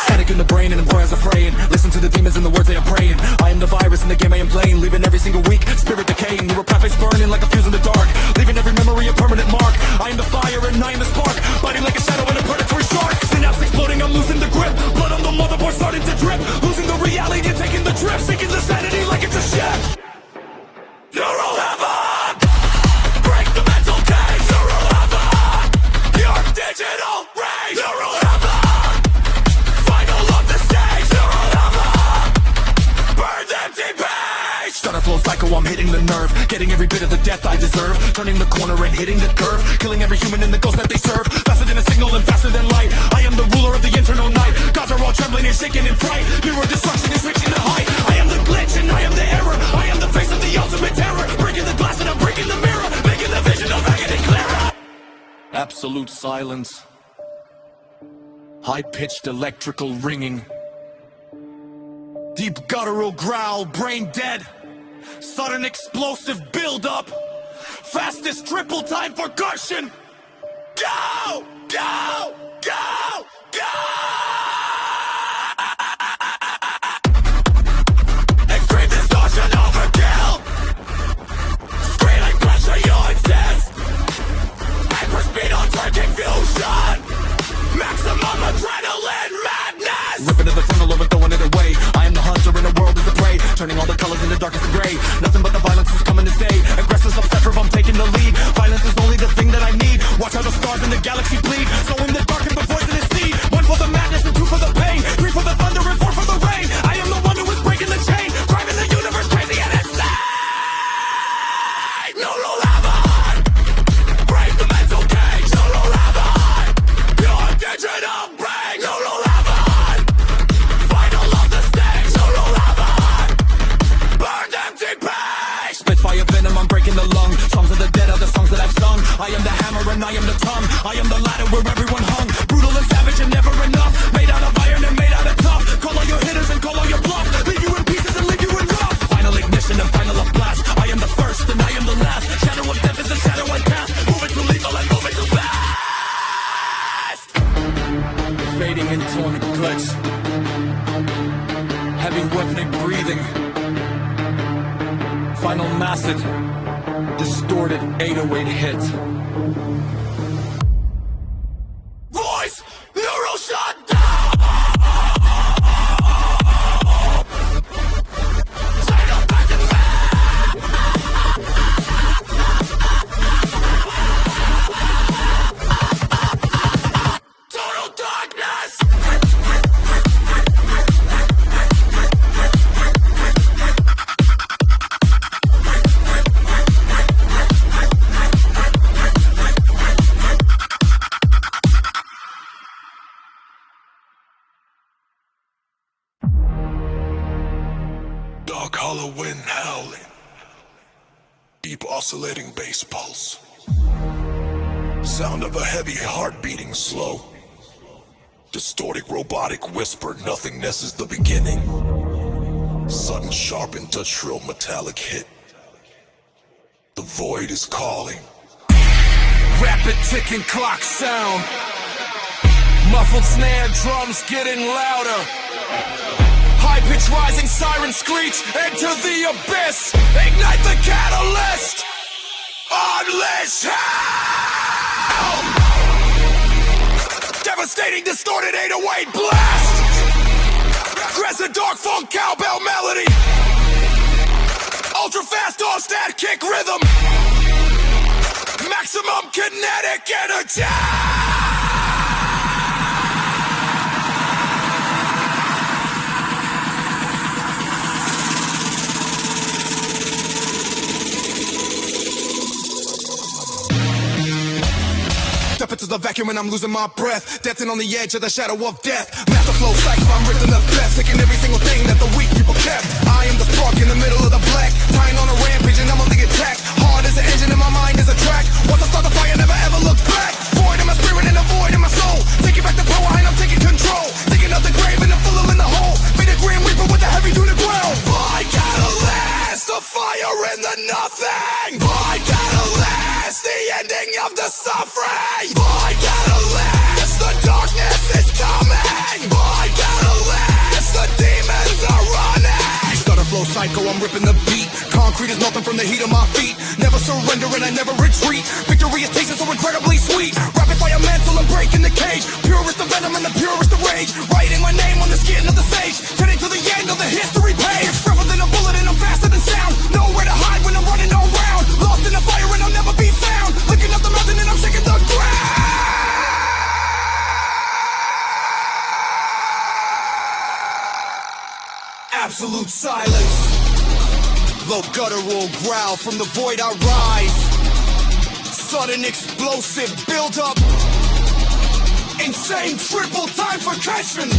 Static in the brain and the prayers are praying. Listen to the demons and the words they are praying. I am the virus in the game I am playing, leaving every single week, spirit decaying. Neuropathics burning like a fuse in the dark, leaving every memory a permanent mark. I am the fire and I am the spark, biting like a shadow in a predatory shark. Synapse exploding, I'm losing the grip. Blood on the motherboard starting to drip. Losing the reality and taking the trip. Sinking the sanity like it's a ship. Neural havoc. Break the mental cage. Neural havoc. Your digital rage. Neural havoc. Final of the stage. Neural havoc. Burn them deep page. Stutter flow cycle, I'm hitting the nerve. Getting every bit of the death I deserve. Turning the corner and hitting the curve. Killing every human in the ghost that they serve. Faster than a signal and faster than light. I am the ruler of the internal night. Gods are all trembling and shaking in fright. Neural destruction is reaching the height. I am the glitch and I am the error. I am the face of the ultimate terror. Breaking the glass and I'm breaking the mirror. Making the vision of agony clearer. Absolute silence. High-pitched electrical ringing. Deep guttural growl, brain dead. Sudden explosive build-up. Fastest triple time for Gushing. Go! Go! Go! Go! Extreme distortion overkill. Screaming pressure your exist. Hyper speed on turning fusion. Maximum adrenaline madness. Ripping to the frontal over, throwing it away. I am the hunter and the world is the prey. Turning all the colors into darkest and gray. Nothing but the violence is coming to stay. Aggressive, obsessive, I'm taking the lead. Violence is only the thing that I need. Watch how the stars in the galaxy bleed. So in the dark and the poisonous seed. One for the madness and two for the pain. Three for the thunder and four for the rain. I am the one who is breaking the chain. Driving the universe crazy and insane. No roll havoc. Break the mental cage. No roll havoc. Your digital break. No roll havoc. Final of the stage. No roll havoc. Burn them deep page. Spit fire venom, I'm breaking the lung. Songs of the dead are the songs that I've sung. I am the hammer and I am the tongue. I am the ladder where everyone hung. Brutal and savage and never enough. Made out of iron and made out of tough. Call all your hitters and call all your bluff. Leave you in pieces and leave you in rough. Final ignition and final of blast. I am the first and I am the last. Shadow of death is the shadow I cast. Moving too lethal and moving too fast. Fading into the guts. Heavy weaponing breathing. Final massive. Distorted 808 hit. Voice! Neural shut down! Total darkness! Dark hollow wind howling, deep oscillating bass pulse, sound of a heavy heart beating slow, distorted robotic whisper, nothingness is the beginning, sudden sharp industrial metallic hit, the void is calling. Rapid ticking clock sound. Muffled snare drums getting louder. High-pitched rising siren screech. Enter the abyss. Ignite the catalyst. Unleash hell. Devastating distorted 808 blast. Aggressive dark funk cowbell melody. Ultra fast all-stat kick rhythm. Maximum kinetic energy. the vacuum and I'm losing my breath. Dancing on the edge of the shadow of death. Master flow cycle, I'm ripping the best. Taking every single thing that the weak people kept. I am the spark in the middle of the black. Tying on a rampage and I'm only attack. Hard as an engine and my mind is a track. Once I start the fire, never ever look back. Void in my spirit and a void in my soul. Taking back the power and I'm taking control. Digging up the grave and I'm filling in the hole. Be the Grim Reaper with the heavy to the ground. My catalyst, the fire in the nothing. My catalyst, the ending of the suffering. My catalyst, the darkness is coming. My catalyst, the demons are running. Stutter flow psycho, I'm ripping the beat. Concrete is melting from the heat of my feet. Never surrender and I never retreat. Victory is tasting so incredibly sweet. Rapid fire mantle, I'm breaking the cage. Purest of venom and the purest of rage. Writing my name on the skin of the sage. Turning to the end of the history page. Stronger than a bullet and I'm faster than sound. Nowhere to hide when I'm running all round. Lost in the fire and I'll never be found. Looking up the mountain and I'm shaking the ground. Absolute silence. Low guttural growl from the void I rise. Sudden explosive build up. Insane triple time for Cashman.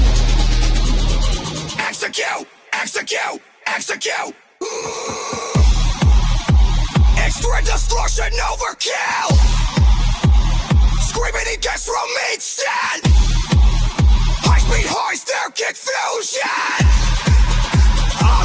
Execute, execute, execute. Extra destruction overkill. Screaming against from each stand. High speed high stair kick fusion.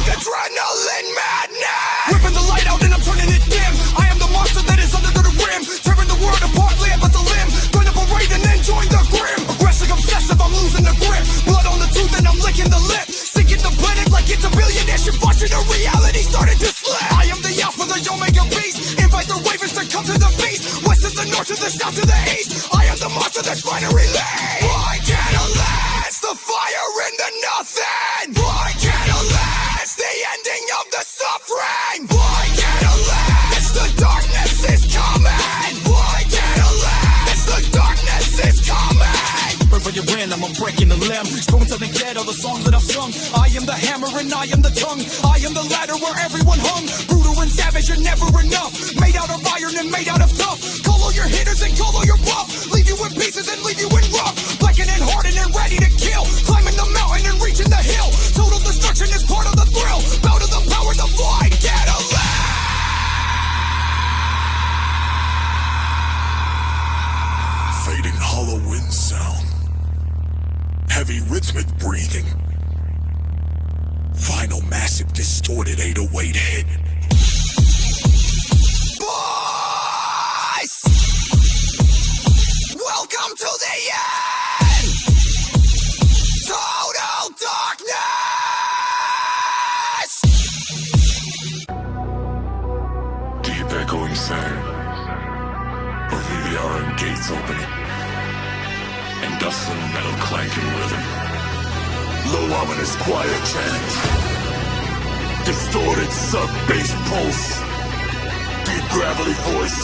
Adrenaline madness. Ripping the light out and I'm turning it dim. I am the monster that is under the rim. Tearing the world apart, limb as a limb. Going to parade and then join the grim. Aggressive, obsessive, I'm losing the grip. Blood on the tooth and I'm licking the lip. Sinking the planet like it's a billionaire. Shit watching the reality started to slip. I am the alpha, the omega beast. Invite the ravens to come to the feast. West to the north, to the south, to the east. I am the monster that's finally released. I catalyst the fire in the nothing. I catalyst the ending of the suffering. I catalyst the darkness is coming. I catalyst the darkness is coming. Burn for your brand, I'm breaking the limb. Spoon to the dead, all the songs that I've sung. I am the hammer and I am the tongue. I am the ladder where everyone hung. Brutal and savage and never enough. Made out of iron and made out of tough. Call all your hitters and call all your bluff. Leave you in pieces and leave you in rough. Blackened and hardened and ready to kill. Climbing the mountain and reaching the hill. Total destruction is part of the thrill. Bow to the power, the void, catalyst. Fading hollow wind sound. Heavy rhythmic breathing. Final massive distorted 808 hit. Boys! Welcome to the end! Total darkness! Deep echoing sound of the iron gates opening and dustling metal clanking rhythm. Low ominous quiet chant. Distorted sub-bass pulse. Deep gravelly voice.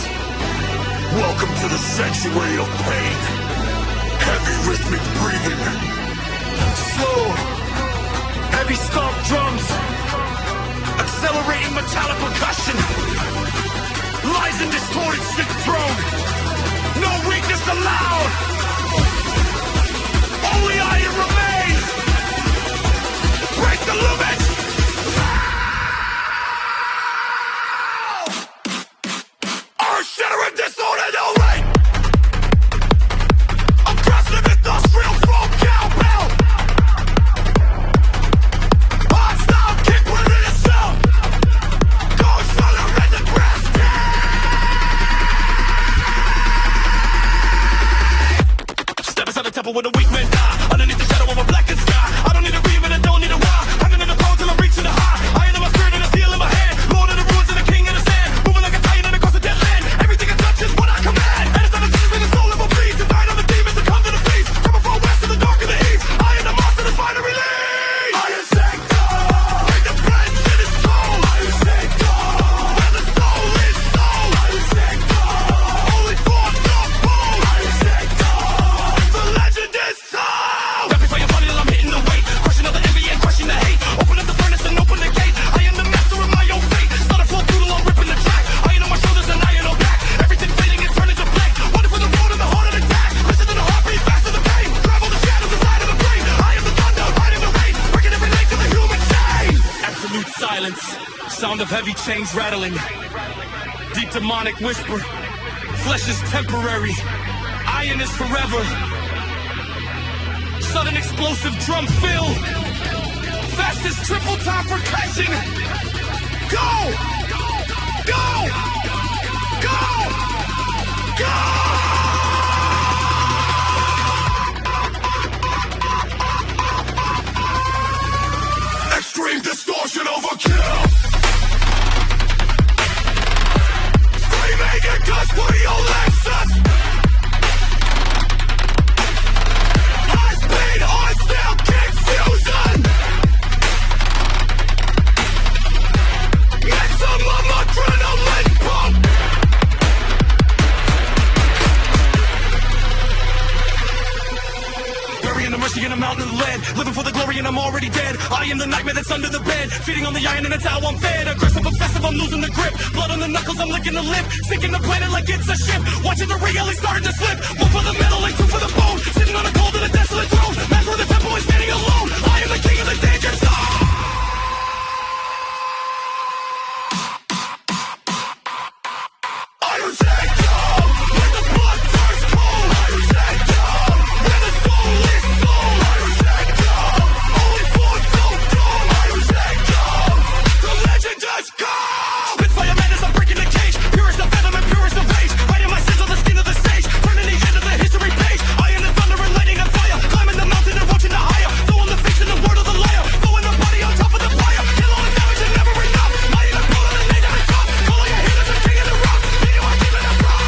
Welcome to the sanctuary of pain. Heavy rhythmic breathing. Slow, heavy stomp drums. Accelerating metallic percussion. Lies in distorted sick throne. No weakness allowed. Only iron remains. Break the limit. Earth-shattering disordered only. Aggressive industrial folk cowbell. Hostile kick within itself. Ghost runner in the grass. Sound of heavy chains rattling. Deep demonic whisper. Flesh is temporary. Iron is forever. Sudden explosive drum fill. Fastest triple time percussion. Go! Go! Go! Go! Extreme distortion overkill. Screaming it does for your Lexus. High speed on steel kick fusion. Maximum adrenaline pump. Burying the mercy in a mountain of lead. Living for the glory and I'm already dead. I am the nightmare that's under the bed. Feeding on the iron and that's how I'm fed. Aggressive, obsessive, I'm losing the grip. Blood on the knuckles, I'm licking the lip. Sinking the planet like it's a ship. Watching the reality starting to slip. One for the metal, like two for the bone. Sitting on a cold and a desolate throne. That's where the temple is standing alone. I am the king of the danger zone. Iron Tank down, where the blood turns cold. Iron Tank down, where the soul is sold. Iron Tank down, only for don't go. Iron Tank down, the legend has come. Spitfire madness, I'm breaking the cage. Purest of venom and purest of rage. Writing my sins on the skin of the stage. Turning the end of the history page. I am the thunder and lightning and fire. Climbing the mountain and watching the higher. Throwing the face in the word of the liar. Throwing the body on top of the fire. Kill all the damage and never enough. I am the brutal and they never tough. Calling your haters and king of the rock. You are keeping it rough.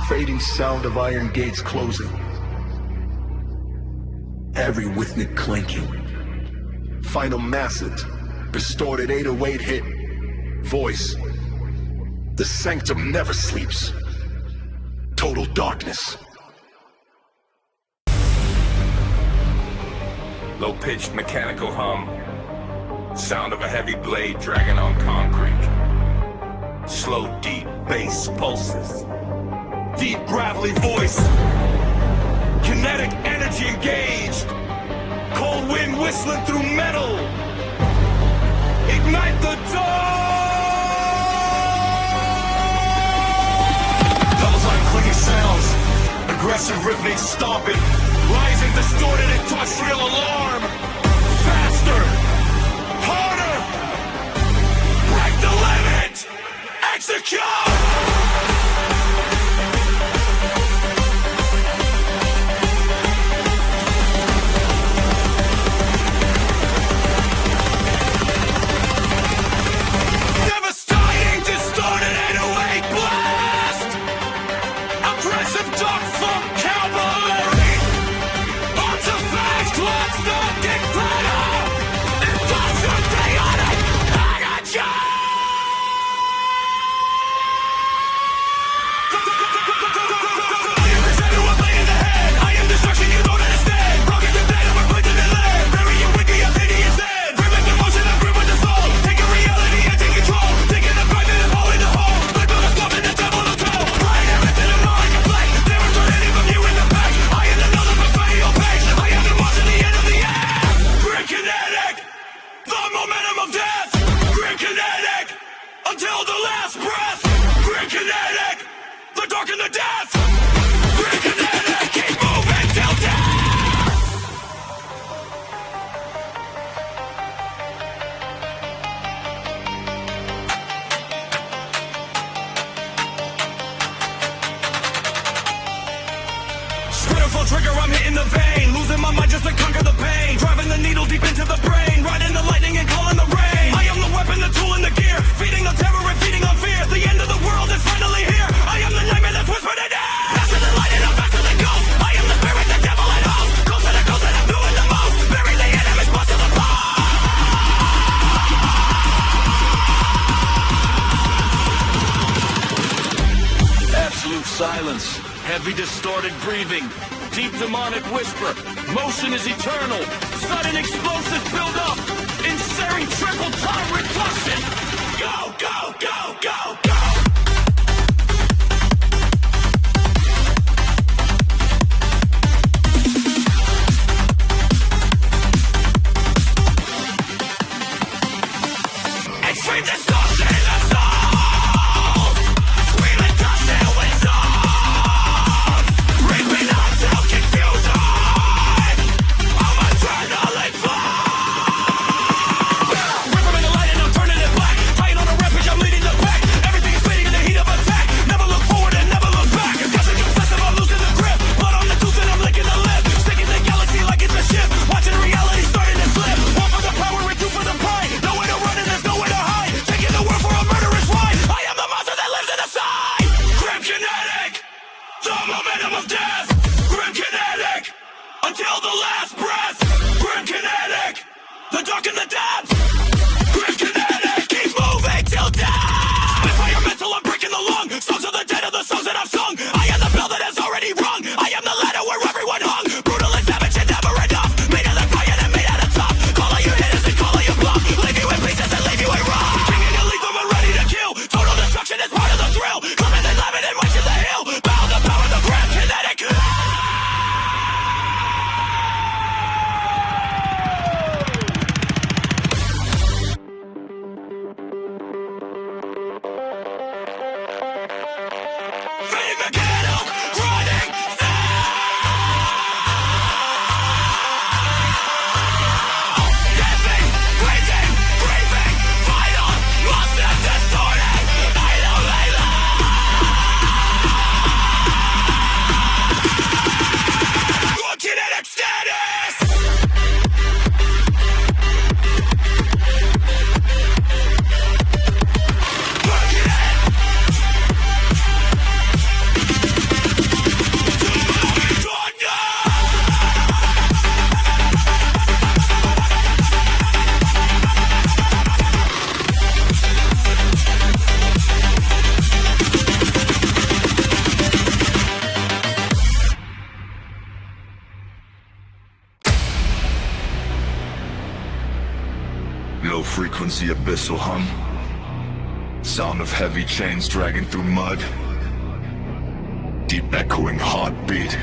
Fading sound of iron gates closing. Every rhythmic clanking. Final message. Distorted 808 hit. Voice. The sanctum never sleeps. Total darkness. Low-pitched mechanical hum. Sound of a heavy blade dragging on concrete. Slow, deep bass pulses. Deep, gravelly voice. Kinetic energy engaged. Cold wind whistling through metal. Ignite the dawn! Double time clicking sounds. Aggressive rhythmic stomping. Rising distorted and terrestrial alarm. Faster. Harder. Break the limit. Execute! Devastating, distorted 808 blast! Aggressive dark funk cavalry! Artifacts, clock stalking glitter! Industrial chaotic energy! I am the shadow of blade in the head. I am destruction, you don't understand. Broken to dead, I'm quick to the land. Burying wicked, I'm hideous dead. Rhythm the motion, I'm grip with the soul. Taking reality and take control. Taking the private and holding the whole. Blood build a scope and the devil will toe. Flying everything in mind, I play. Never turn any from you in the back. I am another betrayal page. I am the march to the end of the air. Grid kinetic, the momentum of death. Grid kinetic, until the last breath. Grid kinetic, the dark and the death. Grid kinetic, keep moving till death. Spinner full trigger, I'm hitting the vein. Losing my mind just to conquer the pain. Driving the needle deep into the brain. Riding the lightning and calling the rain. I am the weapon, the tool, and the gear. Feeding on terror and feeding on fear. The end of the world is finally here. I am the nightmare that's whispered in air. Faster than light and I'm faster than ghost. I am the spirit, the devil, and host. Closer to ghost and I'm doing the most. Bury the enemies, bust to the bone. Absolute silence. Heavy distorted breathing. Deep demonic whisper. Motion is eternal. Sudden explosive build up. Inserting triple time reduction. Go, go, go, go, go. till the last breath. Grim kinetic, the dark and the depths. Grim kinetic, keep moving till death. Spit by your mental, I'm breaking the lung. Songs of the dead are the songs that I've sung. I am the bell that has already rung. I am the ladder where everyone hung. Brutal and savage and never enough. Made out of fire and made out of tough. Call all your hitters and call all your bluff. Leave you in pieces and leave you in rough. King and lethal and ready to kill. Total destruction is part of the thrill. Come and then laugh and right to the hill. Bow the power of the grand kinetic. Low frequency abyssal hum. Sound of heavy chains dragging through mud. Deep echoing heartbeat.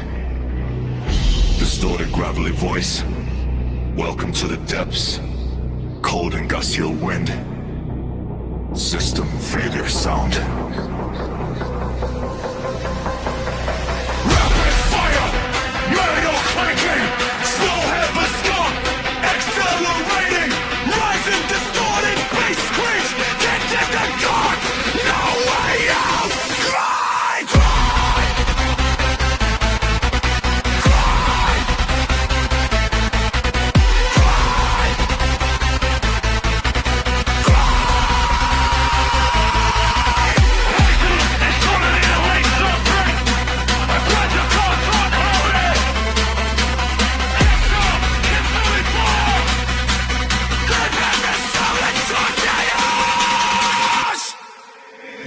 Distorted gravelly voice. Welcome to the depths. Cold and gusteel wind. System failure sound. Rapid fire, metal clanking, slow headless skunk, accelerating, rising, distorted, bass screech, get the dark, no way out, cry, cry, cry, cry, it's coming in late suffering. I tried to cause hot loaded. It's moving forward. Good man, the soul and chaos.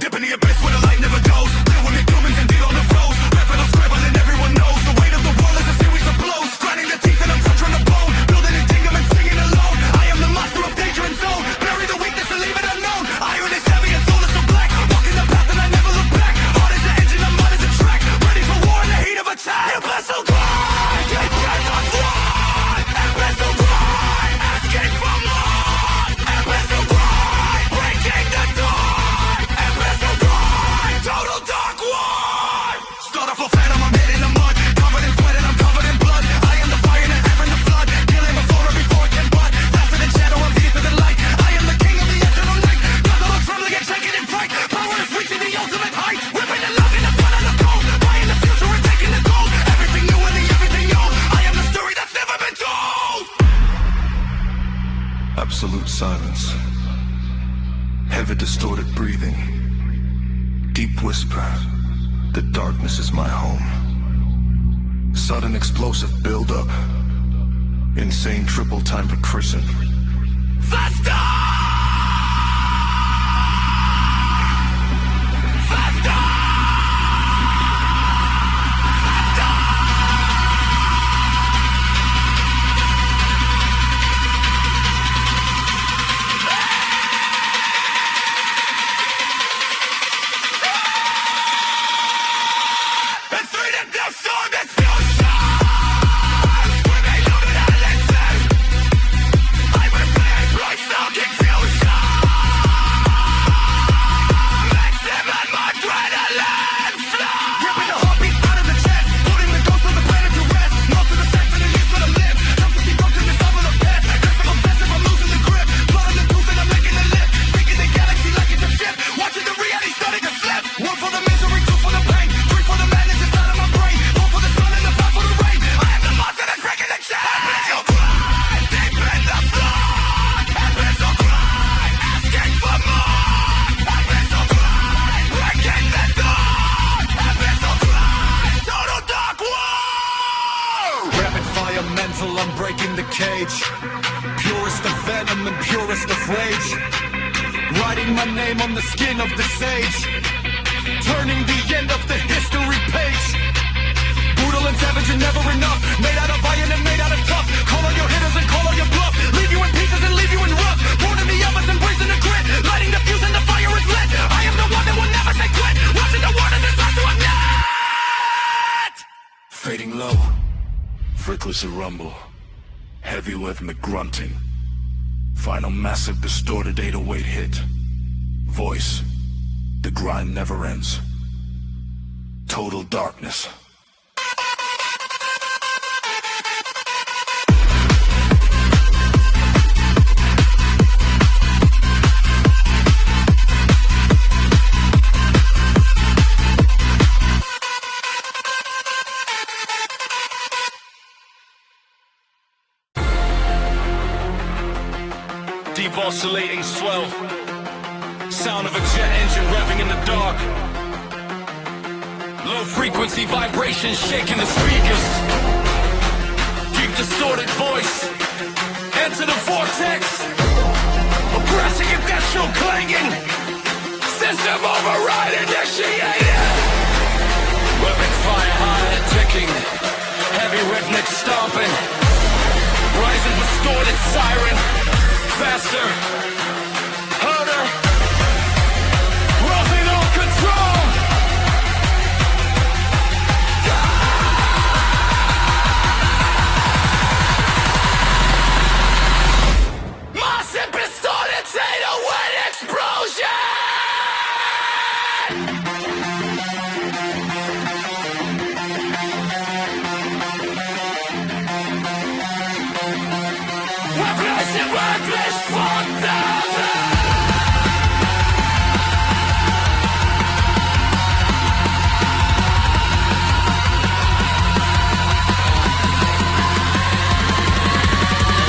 Dip in the abyss where the light never goes. There when it comes and deal on the flows. Red metal scrambling, everyone knows. The weight of the world is a series of blows. Grinding the teeth and I'm touching the bone. Building a kingdom and singing alone. I am the master of danger and zone. Bury the weakness and leave it unknown. Iron is heavy and soul is so black. Walking the path and I never look back. Heart is the engine, the mind is a track. Ready for war in the heat of attack. Abyssal grind, take breath on fly. Abyssal grind, escape from life. Abyssal grind, breaking the dawn. Abyssal grind, total dark war. Start off a phantom, I'm hitting the mud. Covered in sweat and I'm covered in blood. I am the fire and air and the flood. Killing before and before it can bud. Faster than shadow, I'm deeper than light. I am the king of the eternal night. Guns all trembling and shaking in fright. Power is reaching the ultimate height. Ripping and loving the blood on the cold. Buying the future and taking the gold. Everything new and the everything old. I am the story that's never been told. Absolute silence. Heavy distorted breathing. Deep whisper. The darkness is my home. Sudden explosive buildup. Insane triple time percussion. Faster! Faster! And through the death storm that still shines, when they know that I listen, I will stay right now, kick am mental, I'm breaking the cage. Purest of venom and purest of rage. Writing my name on the skin of the sage. Turning the end of the history page. Brutal and savage and never enough. Made out of iron and made out of tough. Call on your hitters and call on your bluff. Leave you in pieces and leave you in rough. Born in the ovens and breathing the grit. Lighting the fuse and the fire is lit. I am the one that will never say quit. Watching the world as it starts to ignite. Fading low, frequency rumble, heavy rhythmic grunting. Final massive distorted 808 hit. Voice, the grind never ends. Total darkness. Deep oscillating swell. Sound of a jet engine revving in the dark. Low frequency vibrations shaking the speakers. Deep distorted voice. Enter the vortex. Aggressive industrial clanging. System override initiated. Weapon fire high and ticking. Heavy rhythmic stomping. Rising distorted siren. Faster, harder, losing all control. Massive distorted 808 explosion. Worthless fantasy.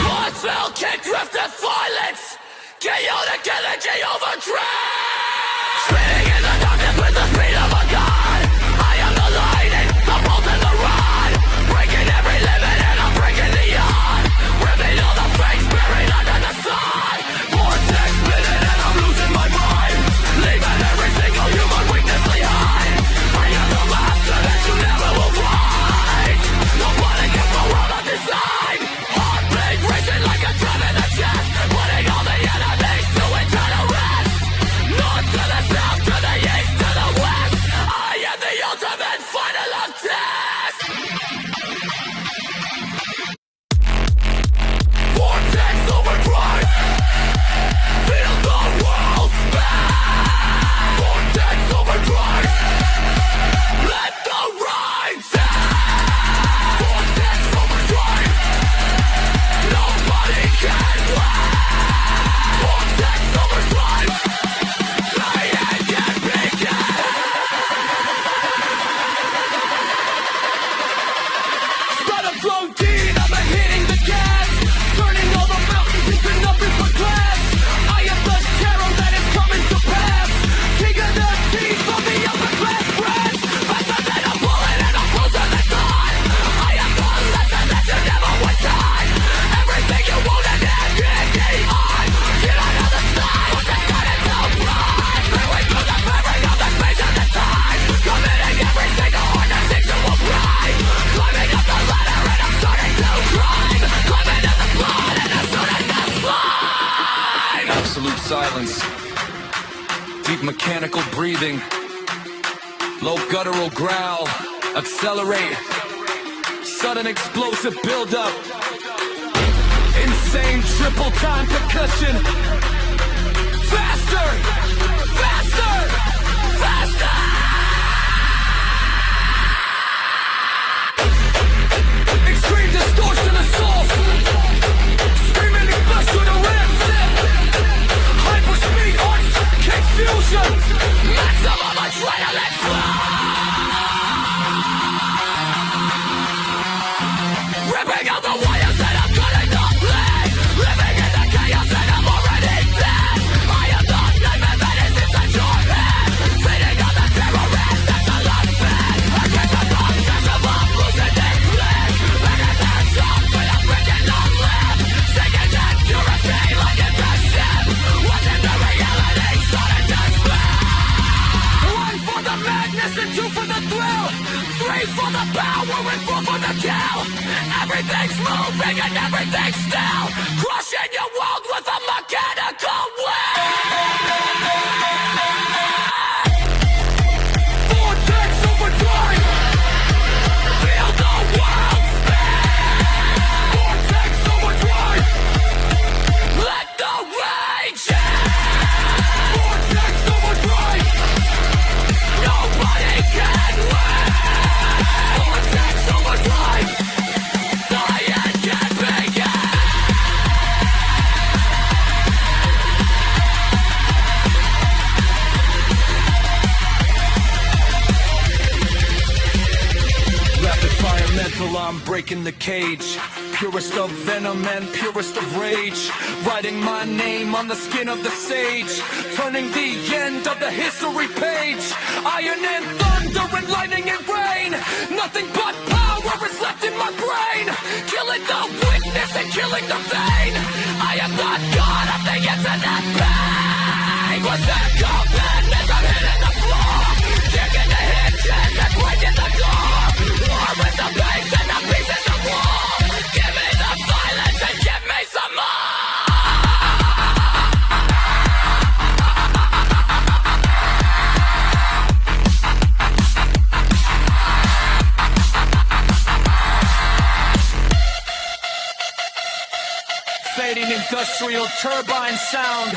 Mortal kick drifted violence. Chaotic energy overdrive. Spinning in the darkness with the speed of a god. I am the lightning, the bolt and the rod. Breaking every limit and I'm breaking the odd. Ripping all the fakes buried under the sun. Vortex spinning and I'm losing my mind. Leaving every single human weaknessly high. I am the master that you never will find. Nobody gets the world on design. Heartbeat racing like a drum in the chest. Putting all the enemies to eternal rest. North to the south, to the east, to the west. I am the ultimate final of test. Vortex overdrive. Feel the world spin. Vortex overdrive. Let the rhyme sound. Vortex overdrive. Nobody can win. Vortex overdrive. Play and get begin. Start a flow deep, I'm hitting the gas. Turning all the mountains into nothing but glass. I am the terror that is coming to pass. King of the teeth of the upper class brass. Faster than a bullet and I'm closer than thought. I am the lesson that you never would taught. Everything you wanted and getting on. Get out of the side. What's that got it so bright? Freeway through the fabric of the space and the time. Committing every single unsexual crime. Climbing up the ladder and I'm starting to climb. Climbing in the blood and I'm starting to slime. Absolute silence. Deep mechanical breathing. Low guttural growl. Accelerate. Sudden explosive buildup. Insane triple time percussion. Faster! Faster! Faster! Extreme distortion assault. Screaming and bust to the ribs. Hyperspeed arts, kick fusion. Maximum adrenaline flow. Ripping out the wires and I'm cutting the blade. Living in the chaos and I'm already dead. I am the nightmare that is inside your head. Feeding on the terrorist that's a lot fed. Against the obsessive of losing it. Back at the top. the power and fall for the kill. Everything's moving and everything's still. Crushing your world with a mechanical will. Vortex overdrive. Feel the world spin. Vortex overdrive. Let the rage in. Vortex overdrive. Nobody can win. Vortex overdrive. The end can begin. Rapid fire mental, I'm breaking the cage. Purest of venom and purest of rage. Writing my name on the skin of the sage. Turning the end of the history page. Iron and thunder and lightning and rain. Nothing but power is left in my brain. Killing the weakness and killing the vein. I am not God of the infinite pain. Was that coming as I'm hitting the floor? Digging the hinges and breaking the door. War is the base and the pieces of war. Give me the violence and give me some more. Fading industrial turbine sound.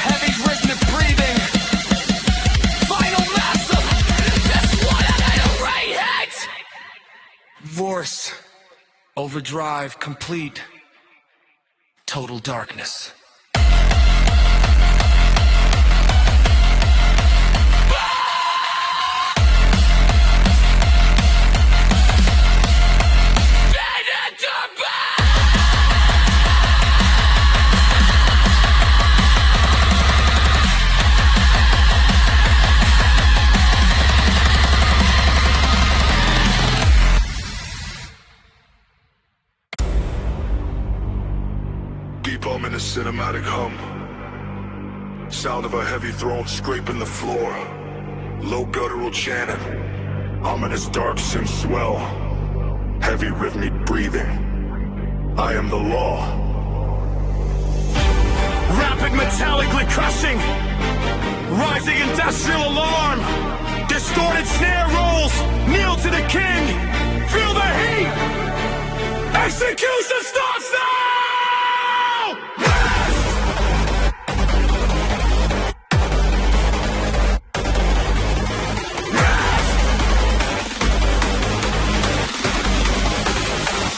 Heavy rhythmic breathing. Final massive. This one I hate. Vorce. Overdrive complete. Total darkness. Deep hum in a cinematic hum. Sound of a heavy throne scraping the floor. Low guttural chanting. Ominous dark sim swell. Heavy rhythmic breathing. I am the law. Rapid metallically crushing. Rising industrial alarm. Distorted snare rolls. Kneel to the king. Feel the heat. Execution starts now!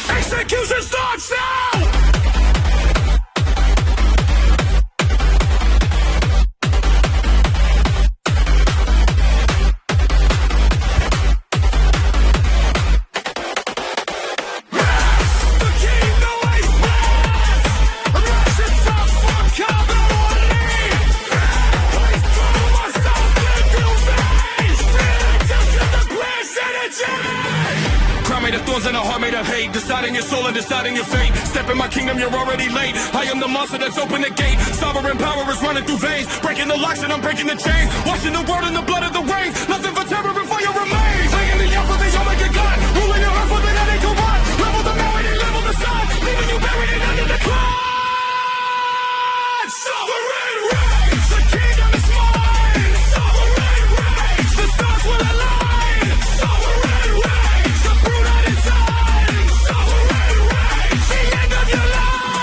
Execution starts now! And a heart made of hate. Deciding your soul and deciding your fate. Step in my kingdom, you're already late. I am the monster that's opened the gate. Sovereign power is running through veins. Breaking the locks and I'm breaking the chains. Washing the world in the blood of the rain. Nothing for terror and fire remains. I am the alpha, the omega god. Ruling your earth with an headache to run. Level the mountain and level the sun. Leaving you buried and under the clouds. Sovereign